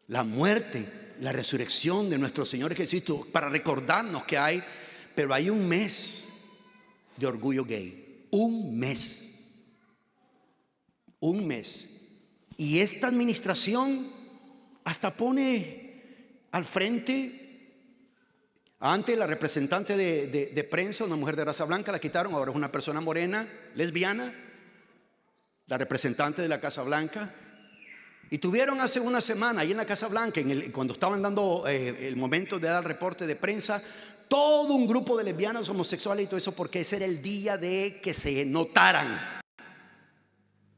la muerte, la resurrección de nuestro Señor Jesucristo, para recordarnos que hay un mes de orgullo gay. Un mes. Y esta administración hasta pone al frente, antes la representante de prensa, una mujer de raza blanca, la quitaron, ahora es una persona morena, lesbiana, la representante de la Casa Blanca. Y tuvieron hace una semana ahí en la Casa Blanca, cuando estaban dando el momento de dar el reporte de prensa, todo un grupo de lesbianas, homosexuales y todo eso, porque ese era el día de que se notaran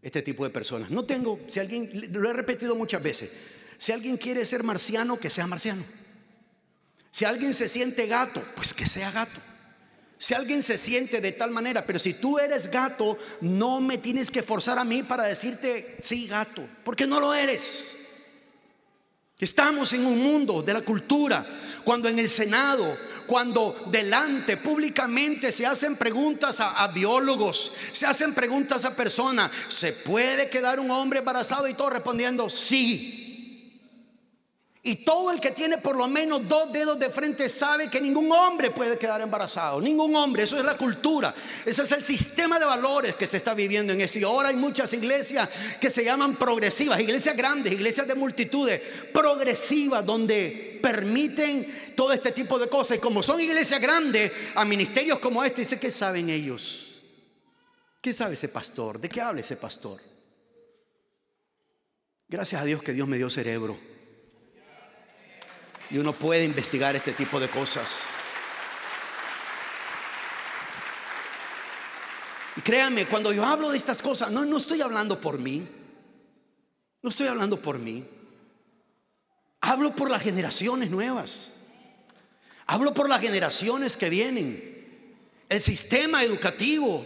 este tipo de personas. No tengo, si alguien, lo he repetido muchas veces, si alguien quiere ser marciano, que sea marciano. Si alguien se siente gato, pues que sea gato. Si alguien se siente de tal manera, pero si tú eres gato, no me tienes que forzar a mí para decirte sí, gato, porque no lo eres. Estamos en un mundo de la cultura, cuando en el Senado, cuando delante públicamente se hacen preguntas a biólogos, se hacen preguntas a personas: ¿se puede quedar un hombre embarazado? Y todos respondiendo sí. Y todo el que tiene por lo menos 2 dedos de frente sabe que ningún hombre puede quedar embarazado. Ningún hombre. Eso es la cultura. Ese es el sistema de valores que se está viviendo en esto. Y ahora hay muchas iglesias que se llaman progresivas, iglesias grandes, iglesias de multitudes, progresivas, donde permiten todo este tipo de cosas. Y como son iglesias grandes, a ministerios como este, dice: ¿qué saben ellos? ¿Qué sabe ese pastor? ¿De qué habla ese pastor? Gracias a Dios que Dios me dio cerebro, y uno puede investigar este tipo de cosas. Y créanme, cuando yo hablo de estas cosas, no estoy hablando por mí. No estoy hablando por mí. Hablo por las generaciones nuevas. Hablo por las generaciones que vienen. El sistema educativo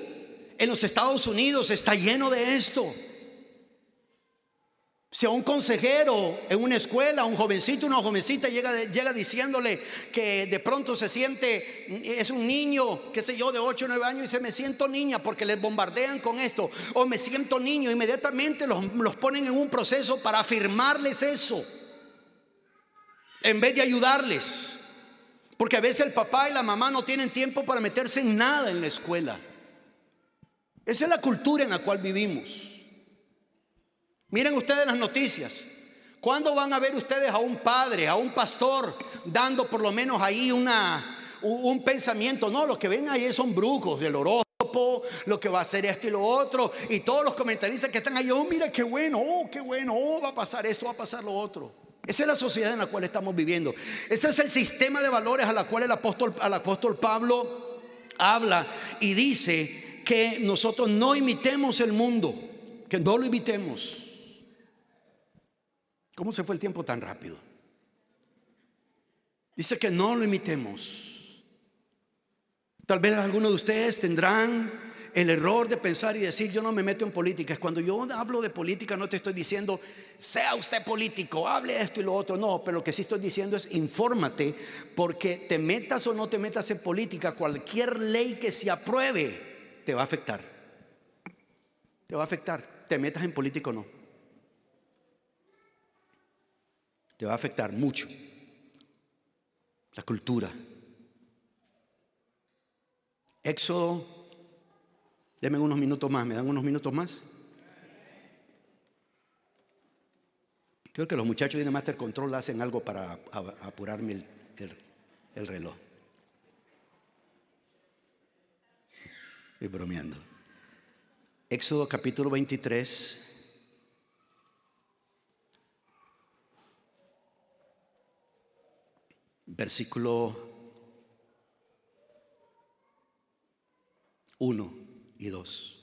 en los Estados Unidos está lleno de esto. Si a un consejero en una escuela, un jovencito, una jovencita llega diciéndole que de pronto se siente, es un niño, qué sé yo, de 8 o 9 años, y dice: me siento niña porque les bombardean con esto, o me siento niño, inmediatamente los ponen en un proceso para afirmarles eso, en vez de ayudarles. Porque a veces el papá y la mamá no tienen tiempo para meterse en nada en la escuela. Esa es la cultura en la cual vivimos. Miren ustedes las noticias. ¿Cuándo van a ver ustedes a un padre, a un pastor, dando por lo menos ahí un pensamiento? No, lo que ven ahí son brujos del horóscopo, lo que va a hacer esto y lo otro. Y todos los comentaristas que están ahí: oh, mira qué bueno, oh, va a pasar esto, va a pasar lo otro. Esa es la sociedad en la cual estamos viviendo. Ese es el sistema de valores a la cual el apóstol Pablo habla y dice que nosotros no imitemos el mundo, que no lo imitemos. ¿Cómo se fue el tiempo tan rápido? Dice que no lo imitemos. Tal vez algunos de ustedes tendrán el error de pensar y decir: yo no me meto en política. Cuando yo hablo de política, no te estoy diciendo sea usted político, hable esto y lo otro. No, pero lo que sí estoy diciendo es: infórmate, porque te metas o no te metas en política, cualquier ley que se apruebe te va a afectar. Te va a afectar, te metas en política o no. Te va a afectar mucho. La cultura. Éxodo, denme unos minutos más. ¿Me dan unos minutos más? Creo que los muchachos de Master Control hacen algo para apurarme el reloj. Estoy bromeando. Éxodo capítulo 23. Versículo 1 y 2.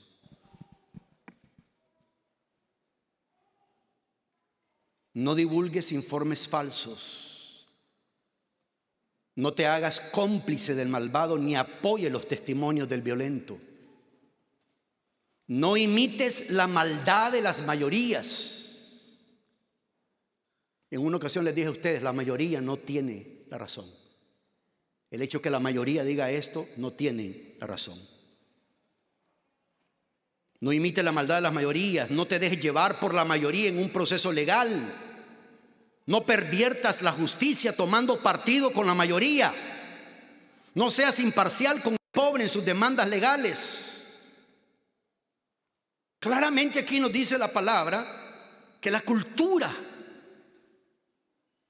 No divulgues informes falsos. No te hagas cómplice del malvado ni apoye los testimonios del violento. No imites la maldad de las mayorías. En una ocasión les dije a ustedes: la mayoría no tiene la razón. El hecho que la mayoría diga esto, no tienen la razón. No imites la maldad de las mayorías. No te dejes llevar por la mayoría en un proceso legal. No perviertas la justicia tomando partido con la mayoría. No seas imparcial con el pobre en sus demandas legales. Claramente aquí nos dice la palabra que la cultura,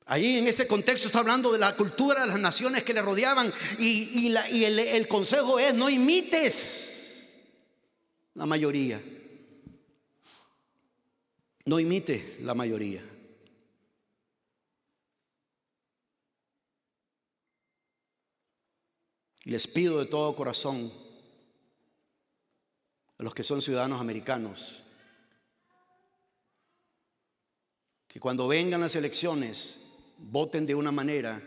ahí en ese contexto está hablando de la cultura de las naciones que le rodeaban, y el consejo es: no imites la mayoría. No imite la mayoría. Les pido de todo corazón a los que son ciudadanos americanos que cuando vengan las elecciones voten de una manera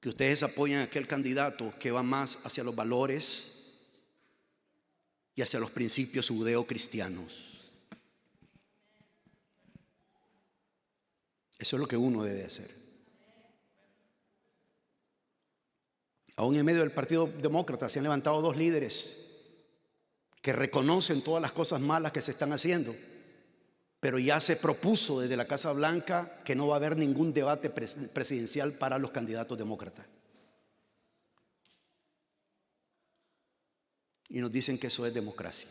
que ustedes apoyen a aquel candidato que va más hacia los valores y hacia los principios judeocristianos. Eso es lo que uno debe hacer. Aún en medio del Partido Demócrata se han levantado dos líderes que reconocen todas las cosas malas que se están haciendo, pero ya se propuso desde la Casa Blanca que no va a haber ningún debate presidencial para los candidatos demócratas. Y nos dicen que eso es democracia.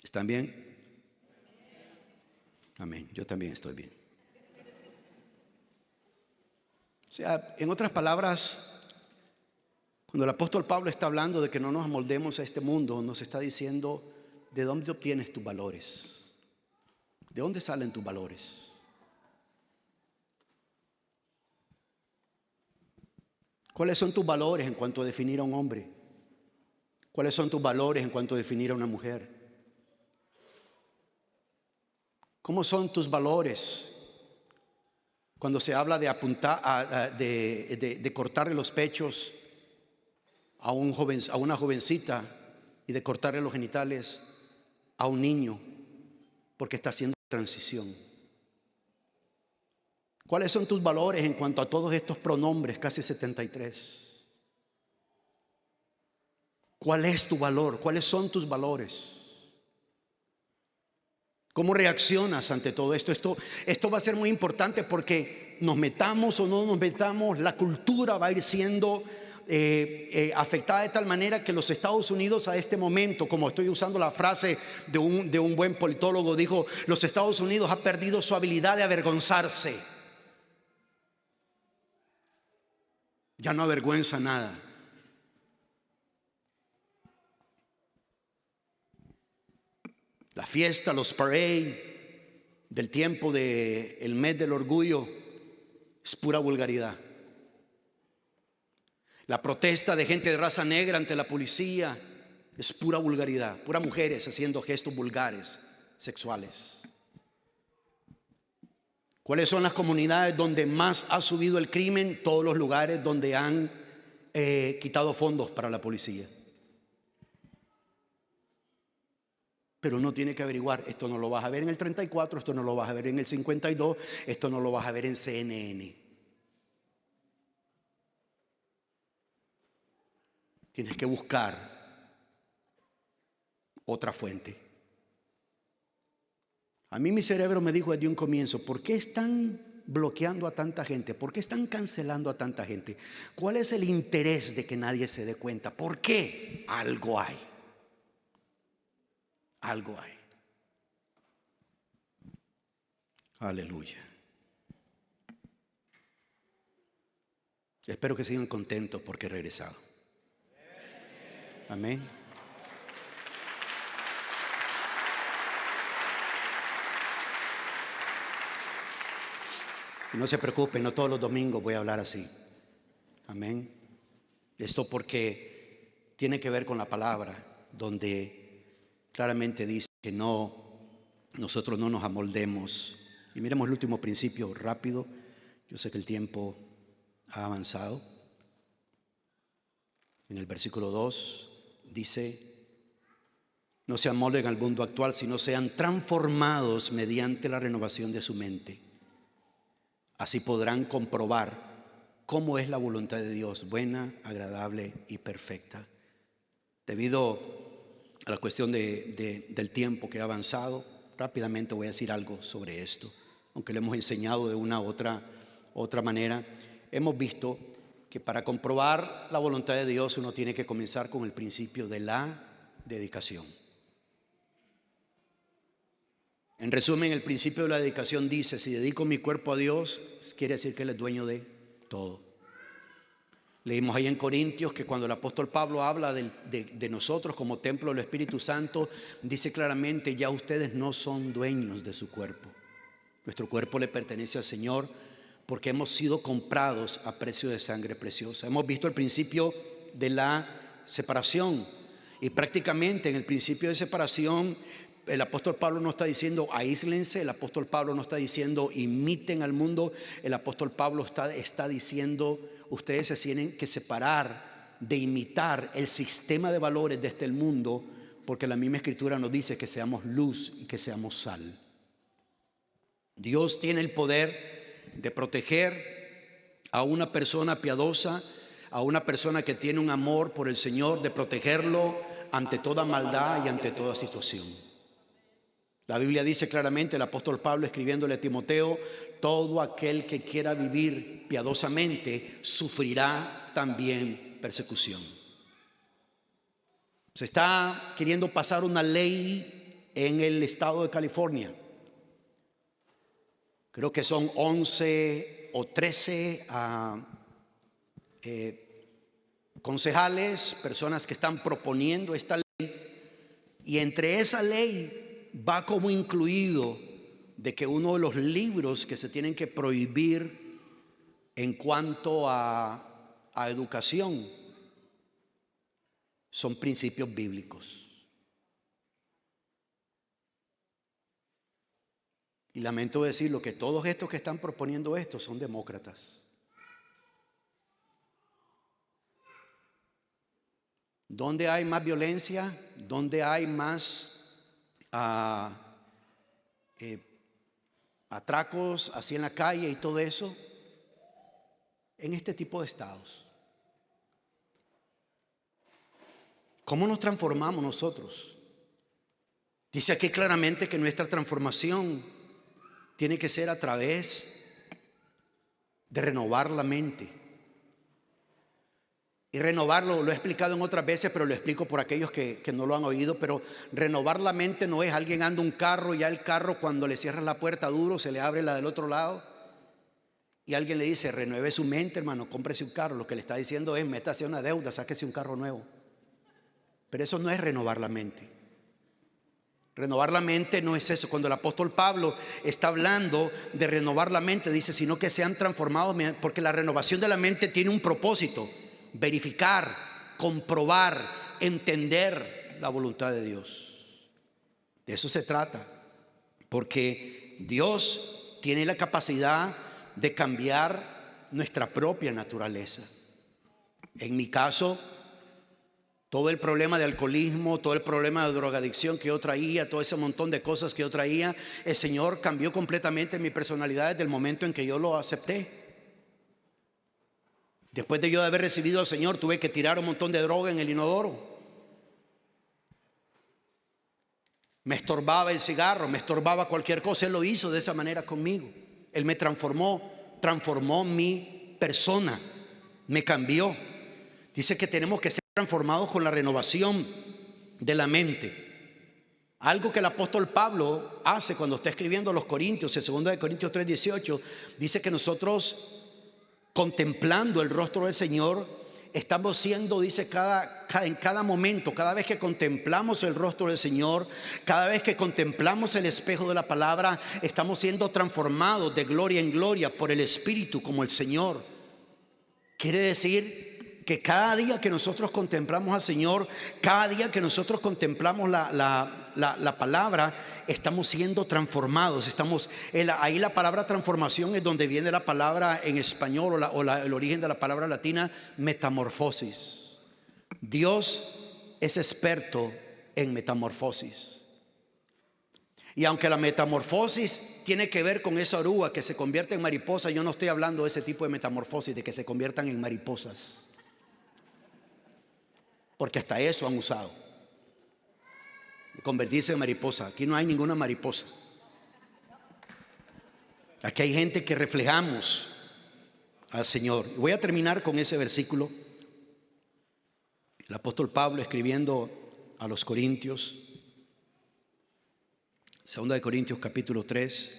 ¿Están bien? Amén. Yo también estoy bien. O sea, en otras palabras, cuando el apóstol Pablo está hablando de que no nos amoldemos a este mundo, nos está diciendo: ¿de dónde obtienes tus valores? ¿De dónde salen tus valores? ¿Cuáles son tus valores en cuanto a definir a un hombre? ¿Cuáles son tus valores en cuanto a definir a una mujer? ¿Cómo son tus valores cuando se habla de apuntar, de cortarle los pechos a una jovencita y de cortarle los genitales a un niño porque está haciendo transición? ¿Cuáles son tus valores en cuanto a todos estos pronombres, casi 73? ¿Cuál es tu valor? ¿Cuáles son tus valores? ¿Cómo reaccionas ante todo esto? Esto va a ser muy importante porque nos metamos o no nos metamos, la cultura va a ir siendo afectada de tal manera que los Estados Unidos a este momento, como estoy usando la frase de un buen politólogo, dijo: los Estados Unidos ha perdido su habilidad de avergonzarse. Ya no avergüenza nada. La fiesta, los parades del tiempo del mes del orgullo es pura vulgaridad. La protesta de gente de raza negra ante la policía es pura vulgaridad, puras mujeres haciendo gestos vulgares sexuales. ¿Cuáles son las comunidades donde más ha subido el crimen? Todos los lugares donde han quitado fondos para la policía. Pero uno tiene que averiguar, esto no lo vas a ver en el 34, esto no lo vas a ver en el 52, esto no lo vas a ver en CNN. Tienes que buscar otra fuente. A mí mi cerebro me dijo desde un comienzo, ¿por qué están bloqueando a tanta gente? ¿Por qué están cancelando a tanta gente? ¿Cuál es el interés de que nadie se dé cuenta? ¿Por qué? Algo hay. Algo hay. Aleluya. Espero que sigan contentos porque he regresado. Amén. No se preocupen, no todos los domingos voy a hablar así. Amén. Esto porque tiene que ver con la palabra, donde claramente dice que nosotros no nos amoldemos. Y miremos el último principio rápido. Yo sé que el tiempo ha avanzado. En el versículo 2 dice: no se amolden al mundo actual, sino sean transformados mediante la renovación de su mente. Así podrán comprobar cómo es la voluntad de Dios, buena, agradable y perfecta. Debido a la cuestión del tiempo que ha avanzado, rápidamente voy a decir algo sobre esto. Aunque lo hemos enseñado de una otra manera, hemos visto que para comprobar la voluntad de Dios uno tiene que comenzar con el principio de la dedicación. En resumen, el principio de la dedicación dice: si dedico mi cuerpo a Dios, quiere decir que Él es dueño de todo. Leímos ahí en Corintios que cuando el apóstol Pablo habla de nosotros como templo del Espíritu Santo, dice claramente: ya ustedes no son dueños de su cuerpo. Nuestro cuerpo le pertenece al Señor porque hemos sido comprados a precio de sangre preciosa. Hemos visto el principio de la separación, y prácticamente en el principio de separación el apóstol Pablo no está diciendo aíslense, el apóstol Pablo no está diciendo imiten al mundo, el apóstol Pablo está diciendo ustedes se tienen que separar de imitar el sistema de valores de este mundo, porque la misma escritura nos dice que seamos luz y que seamos sal. Dios tiene el poder de proteger a una persona piadosa, a una persona que tiene un amor por el Señor, de protegerlo ante toda maldad y ante toda situación. La Biblia dice claramente, el apóstol Pablo escribiéndole a Timoteo: todo aquel que quiera vivir piadosamente sufrirá también persecución. Se está queriendo pasar una ley en el estado de California. Creo que son 11 o 13 concejales, personas que están proponiendo esta ley, y entre esa ley va como incluido de que uno de los libros que se tienen que prohibir en cuanto a educación son principios bíblicos. Y lamento decirlo que todos estos que están proponiendo esto son demócratas. ¿Dónde hay más violencia? ¿Dónde hay más atracos así en la calle y todo eso? En este tipo de estados. ¿Cómo nos transformamos nosotros? Dice aquí claramente que nuestra transformación tiene que ser a través de renovar la mente. Y renovarlo, lo he explicado en otras veces, pero lo explico por aquellos que no lo han oído. Pero renovar la mente no es alguien anda un carro, y ya el carro cuando le cierras la puerta duro se le abre la del otro lado, y alguien le dice renueve su mente, hermano, cómprese un carro. Lo que le está diciendo es métase a una deuda, sáquese un carro nuevo. Pero eso no es renovar la mente. Renovar la mente no es eso. Cuando el apóstol Pablo está hablando de renovar la mente, dice, sino que sean transformados, porque la renovación de la mente tiene un propósito: verificar, comprobar, entender la voluntad de Dios. De eso se trata, porque Dios tiene la capacidad de cambiar nuestra propia naturaleza. En mi caso, todo el problema de alcoholismo, todo el problema de drogadicción que yo traía, todo ese montón de cosas que yo traía, el Señor cambió completamente mi personalidad desde el momento en que yo lo acepté. Después de yo haber recibido al Señor, tuve que tirar un montón de droga en el inodoro. Me estorbaba el cigarro, me estorbaba cualquier cosa. Él lo hizo de esa manera conmigo. Él me transformó mi persona, me cambió. Dice que tenemos que ser transformados con la renovación de la mente. Algo que el apóstol Pablo hace cuando está escribiendo a los Corintios, en 2 Corintios 3:18, dice que nosotros, contemplando el rostro del Señor, estamos siendo, dice, en cada momento, cada vez que contemplamos el rostro del Señor, cada vez que contemplamos el espejo de la palabra, estamos siendo transformados de gloria en gloria por el Espíritu como el Señor. Quiere decir que cada día que nosotros contemplamos al Señor, cada día que nosotros contemplamos la palabra, estamos siendo transformados. Ahí la palabra transformación es donde viene la palabra en español el origen de la palabra latina, metamorfosis. Dios es experto en metamorfosis. Y aunque la metamorfosis tiene que ver con esa oruga que se convierte en mariposa, yo no estoy hablando de ese tipo de metamorfosis, de que se conviertan en mariposas, porque hasta eso han usado, convertirse en mariposa. Aquí no hay ninguna mariposa. Aquí hay gente que reflejamos al Señor. Voy a terminar con ese versículo. El apóstol Pablo escribiendo a los Corintios, 2 Corintios capítulo 3.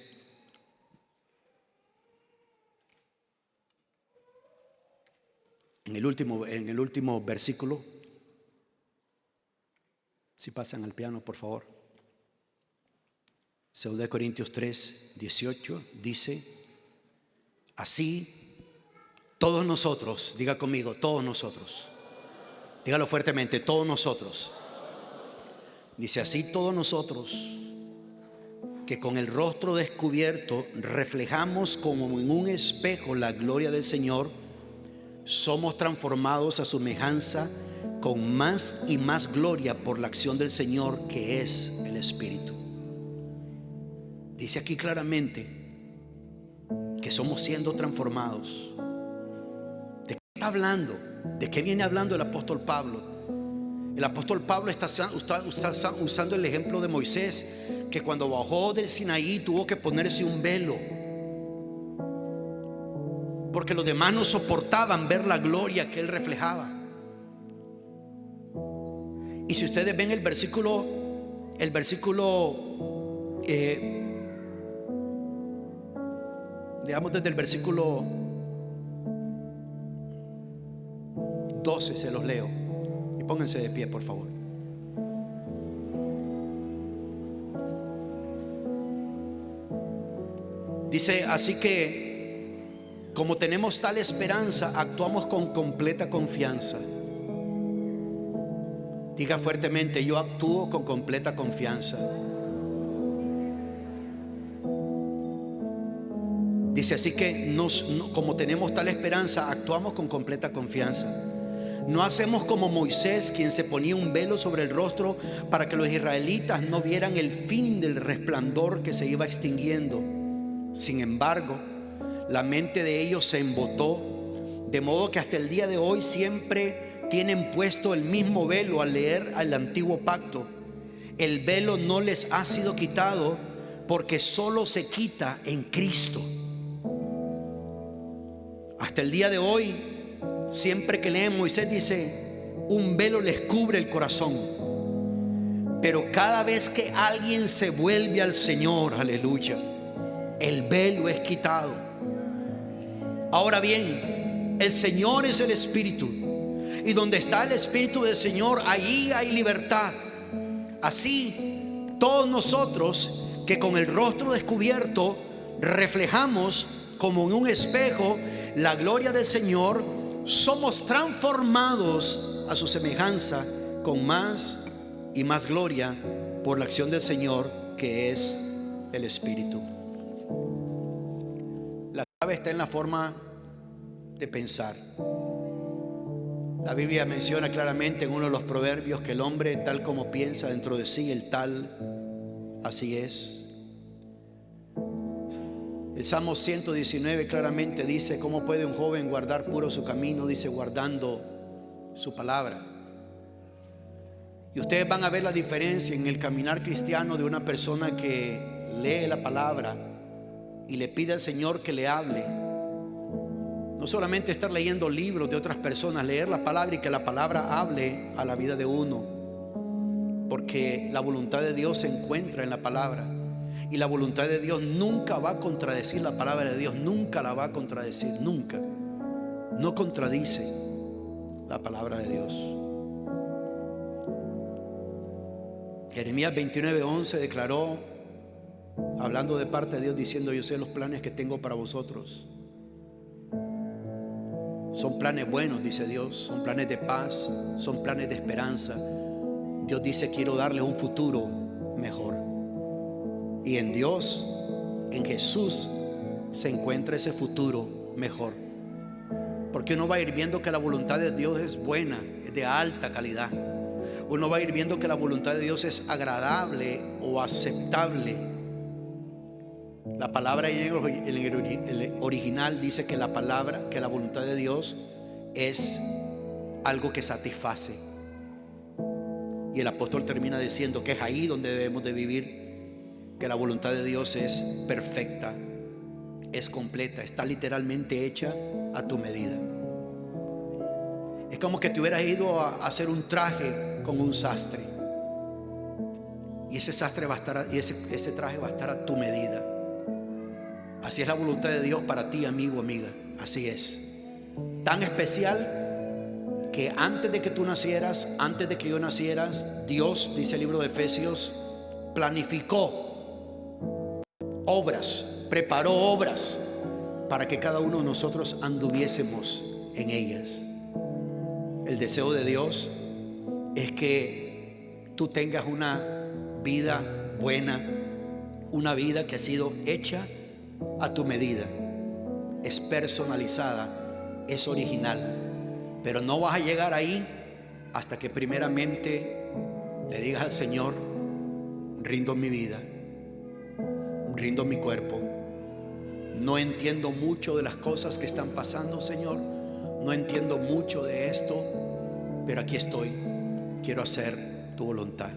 En el último versículo. Si pasan al piano, por favor. 2 Corintios 3:18 dice: así todos nosotros, diga conmigo, todos nosotros, dígalo fuertemente, todos nosotros. Dice: así todos nosotros, que con el rostro descubierto reflejamos como en un espejo la gloria del Señor, somos transformados a su semejanza con más y más gloria por la acción del Señor, que es el Espíritu. Dice aquí claramente que somos siendo transformados. ¿De qué está hablando? ¿De qué viene hablando el apóstol Pablo? El apóstol Pablo está usando el ejemplo de Moisés, que cuando bajó del Sinaí tuvo que ponerse un velo, porque los demás no soportaban ver la gloria que él reflejaba. Y si ustedes ven el versículo digamos desde el versículo 12, se los leo, y pónganse de pie, por favor. Dice: así que, como tenemos tal esperanza, actuamos con completa confianza. Diga fuertemente: yo actúo con completa confianza. Dice: así que como tenemos tal esperanza, actuamos con completa confianza. No hacemos como Moisés, quien se ponía un velo sobre el rostro para que los israelitas no vieran el fin del resplandor que se iba extinguiendo. Sin embargo, la mente de ellos se embotó, de modo que hasta el día de hoy siempre tienen puesto el mismo velo al leer al antiguo pacto. El velo no les ha sido quitado, porque solo se quita en Cristo. Hasta el día de hoy, siempre que leen Moisés, dice: un velo les cubre el corazón. Pero cada vez que alguien se vuelve al Señor, aleluya, el velo es quitado. Ahora bien, el Señor es el Espíritu, y donde está el Espíritu del Señor, allí hay libertad. Así todos nosotros que con el rostro descubierto reflejamos como en un espejo la gloria del Señor, somos transformados a su semejanza con más y más gloria por la acción del Señor, que es el Espíritu. La clave está en la forma de pensar. La Biblia menciona claramente en uno de los proverbios que el hombre tal como piensa dentro de sí, el tal así es. El Salmo 119 claramente dice: ¿cómo puede un joven guardar puro su camino? Dice: guardando su palabra. Y ustedes van a ver la diferencia en el caminar cristiano de una persona que lee la palabra y le pide al Señor que le hable. No solamente estar leyendo libros de otras personas, leer la palabra y que la palabra hable a la vida de uno, porque la voluntad de Dios se encuentra en la palabra, y la voluntad de Dios nunca va a contradecir la palabra de Dios, nunca la va a contradecir, nunca. No contradice la palabra de Dios. Jeremías 29:11 declaró, hablando de parte de Dios, diciendo: yo sé los planes que tengo para vosotros. Son planes buenos, dice Dios, son planes de paz, son planes de esperanza. Dios dice: quiero darles un futuro mejor. Y en Dios, en Jesús, se encuentra ese futuro mejor. Porque uno va a ir viendo que la voluntad de Dios es buena, es de alta calidad. Uno va a ir viendo que la voluntad de Dios es agradable o aceptable. La palabra en el original dice que la palabra, que la voluntad de Dios es algo que satisface. Y el apóstol termina diciendo que es ahí donde debemos de vivir, que la voluntad de Dios es perfecta, es completa, está literalmente hecha a tu medida. Es como que te hubieras ido a hacer un traje con un sastre, y ese sastre va a estar, y ese traje va a estar a tu medida. Así es la voluntad de Dios para ti, amigo, amiga. Así es. Tan especial que antes de que tú nacieras, antes de que yo nacieras, Dios, dice el libro de Efesios, planificó obras, preparó obras para que cada uno de nosotros anduviésemos en ellas. El deseo de Dios es que tú tengas una vida buena, una vida que ha sido hecha a tu medida, es personalizada, es original. Pero no vas a llegar ahí hasta que primeramente le digas al Señor: rindo mi vida, rindo mi cuerpo. No entiendo mucho de las cosas que están pasando, Señor, no entiendo mucho de esto, pero aquí estoy, quiero hacer tu voluntad.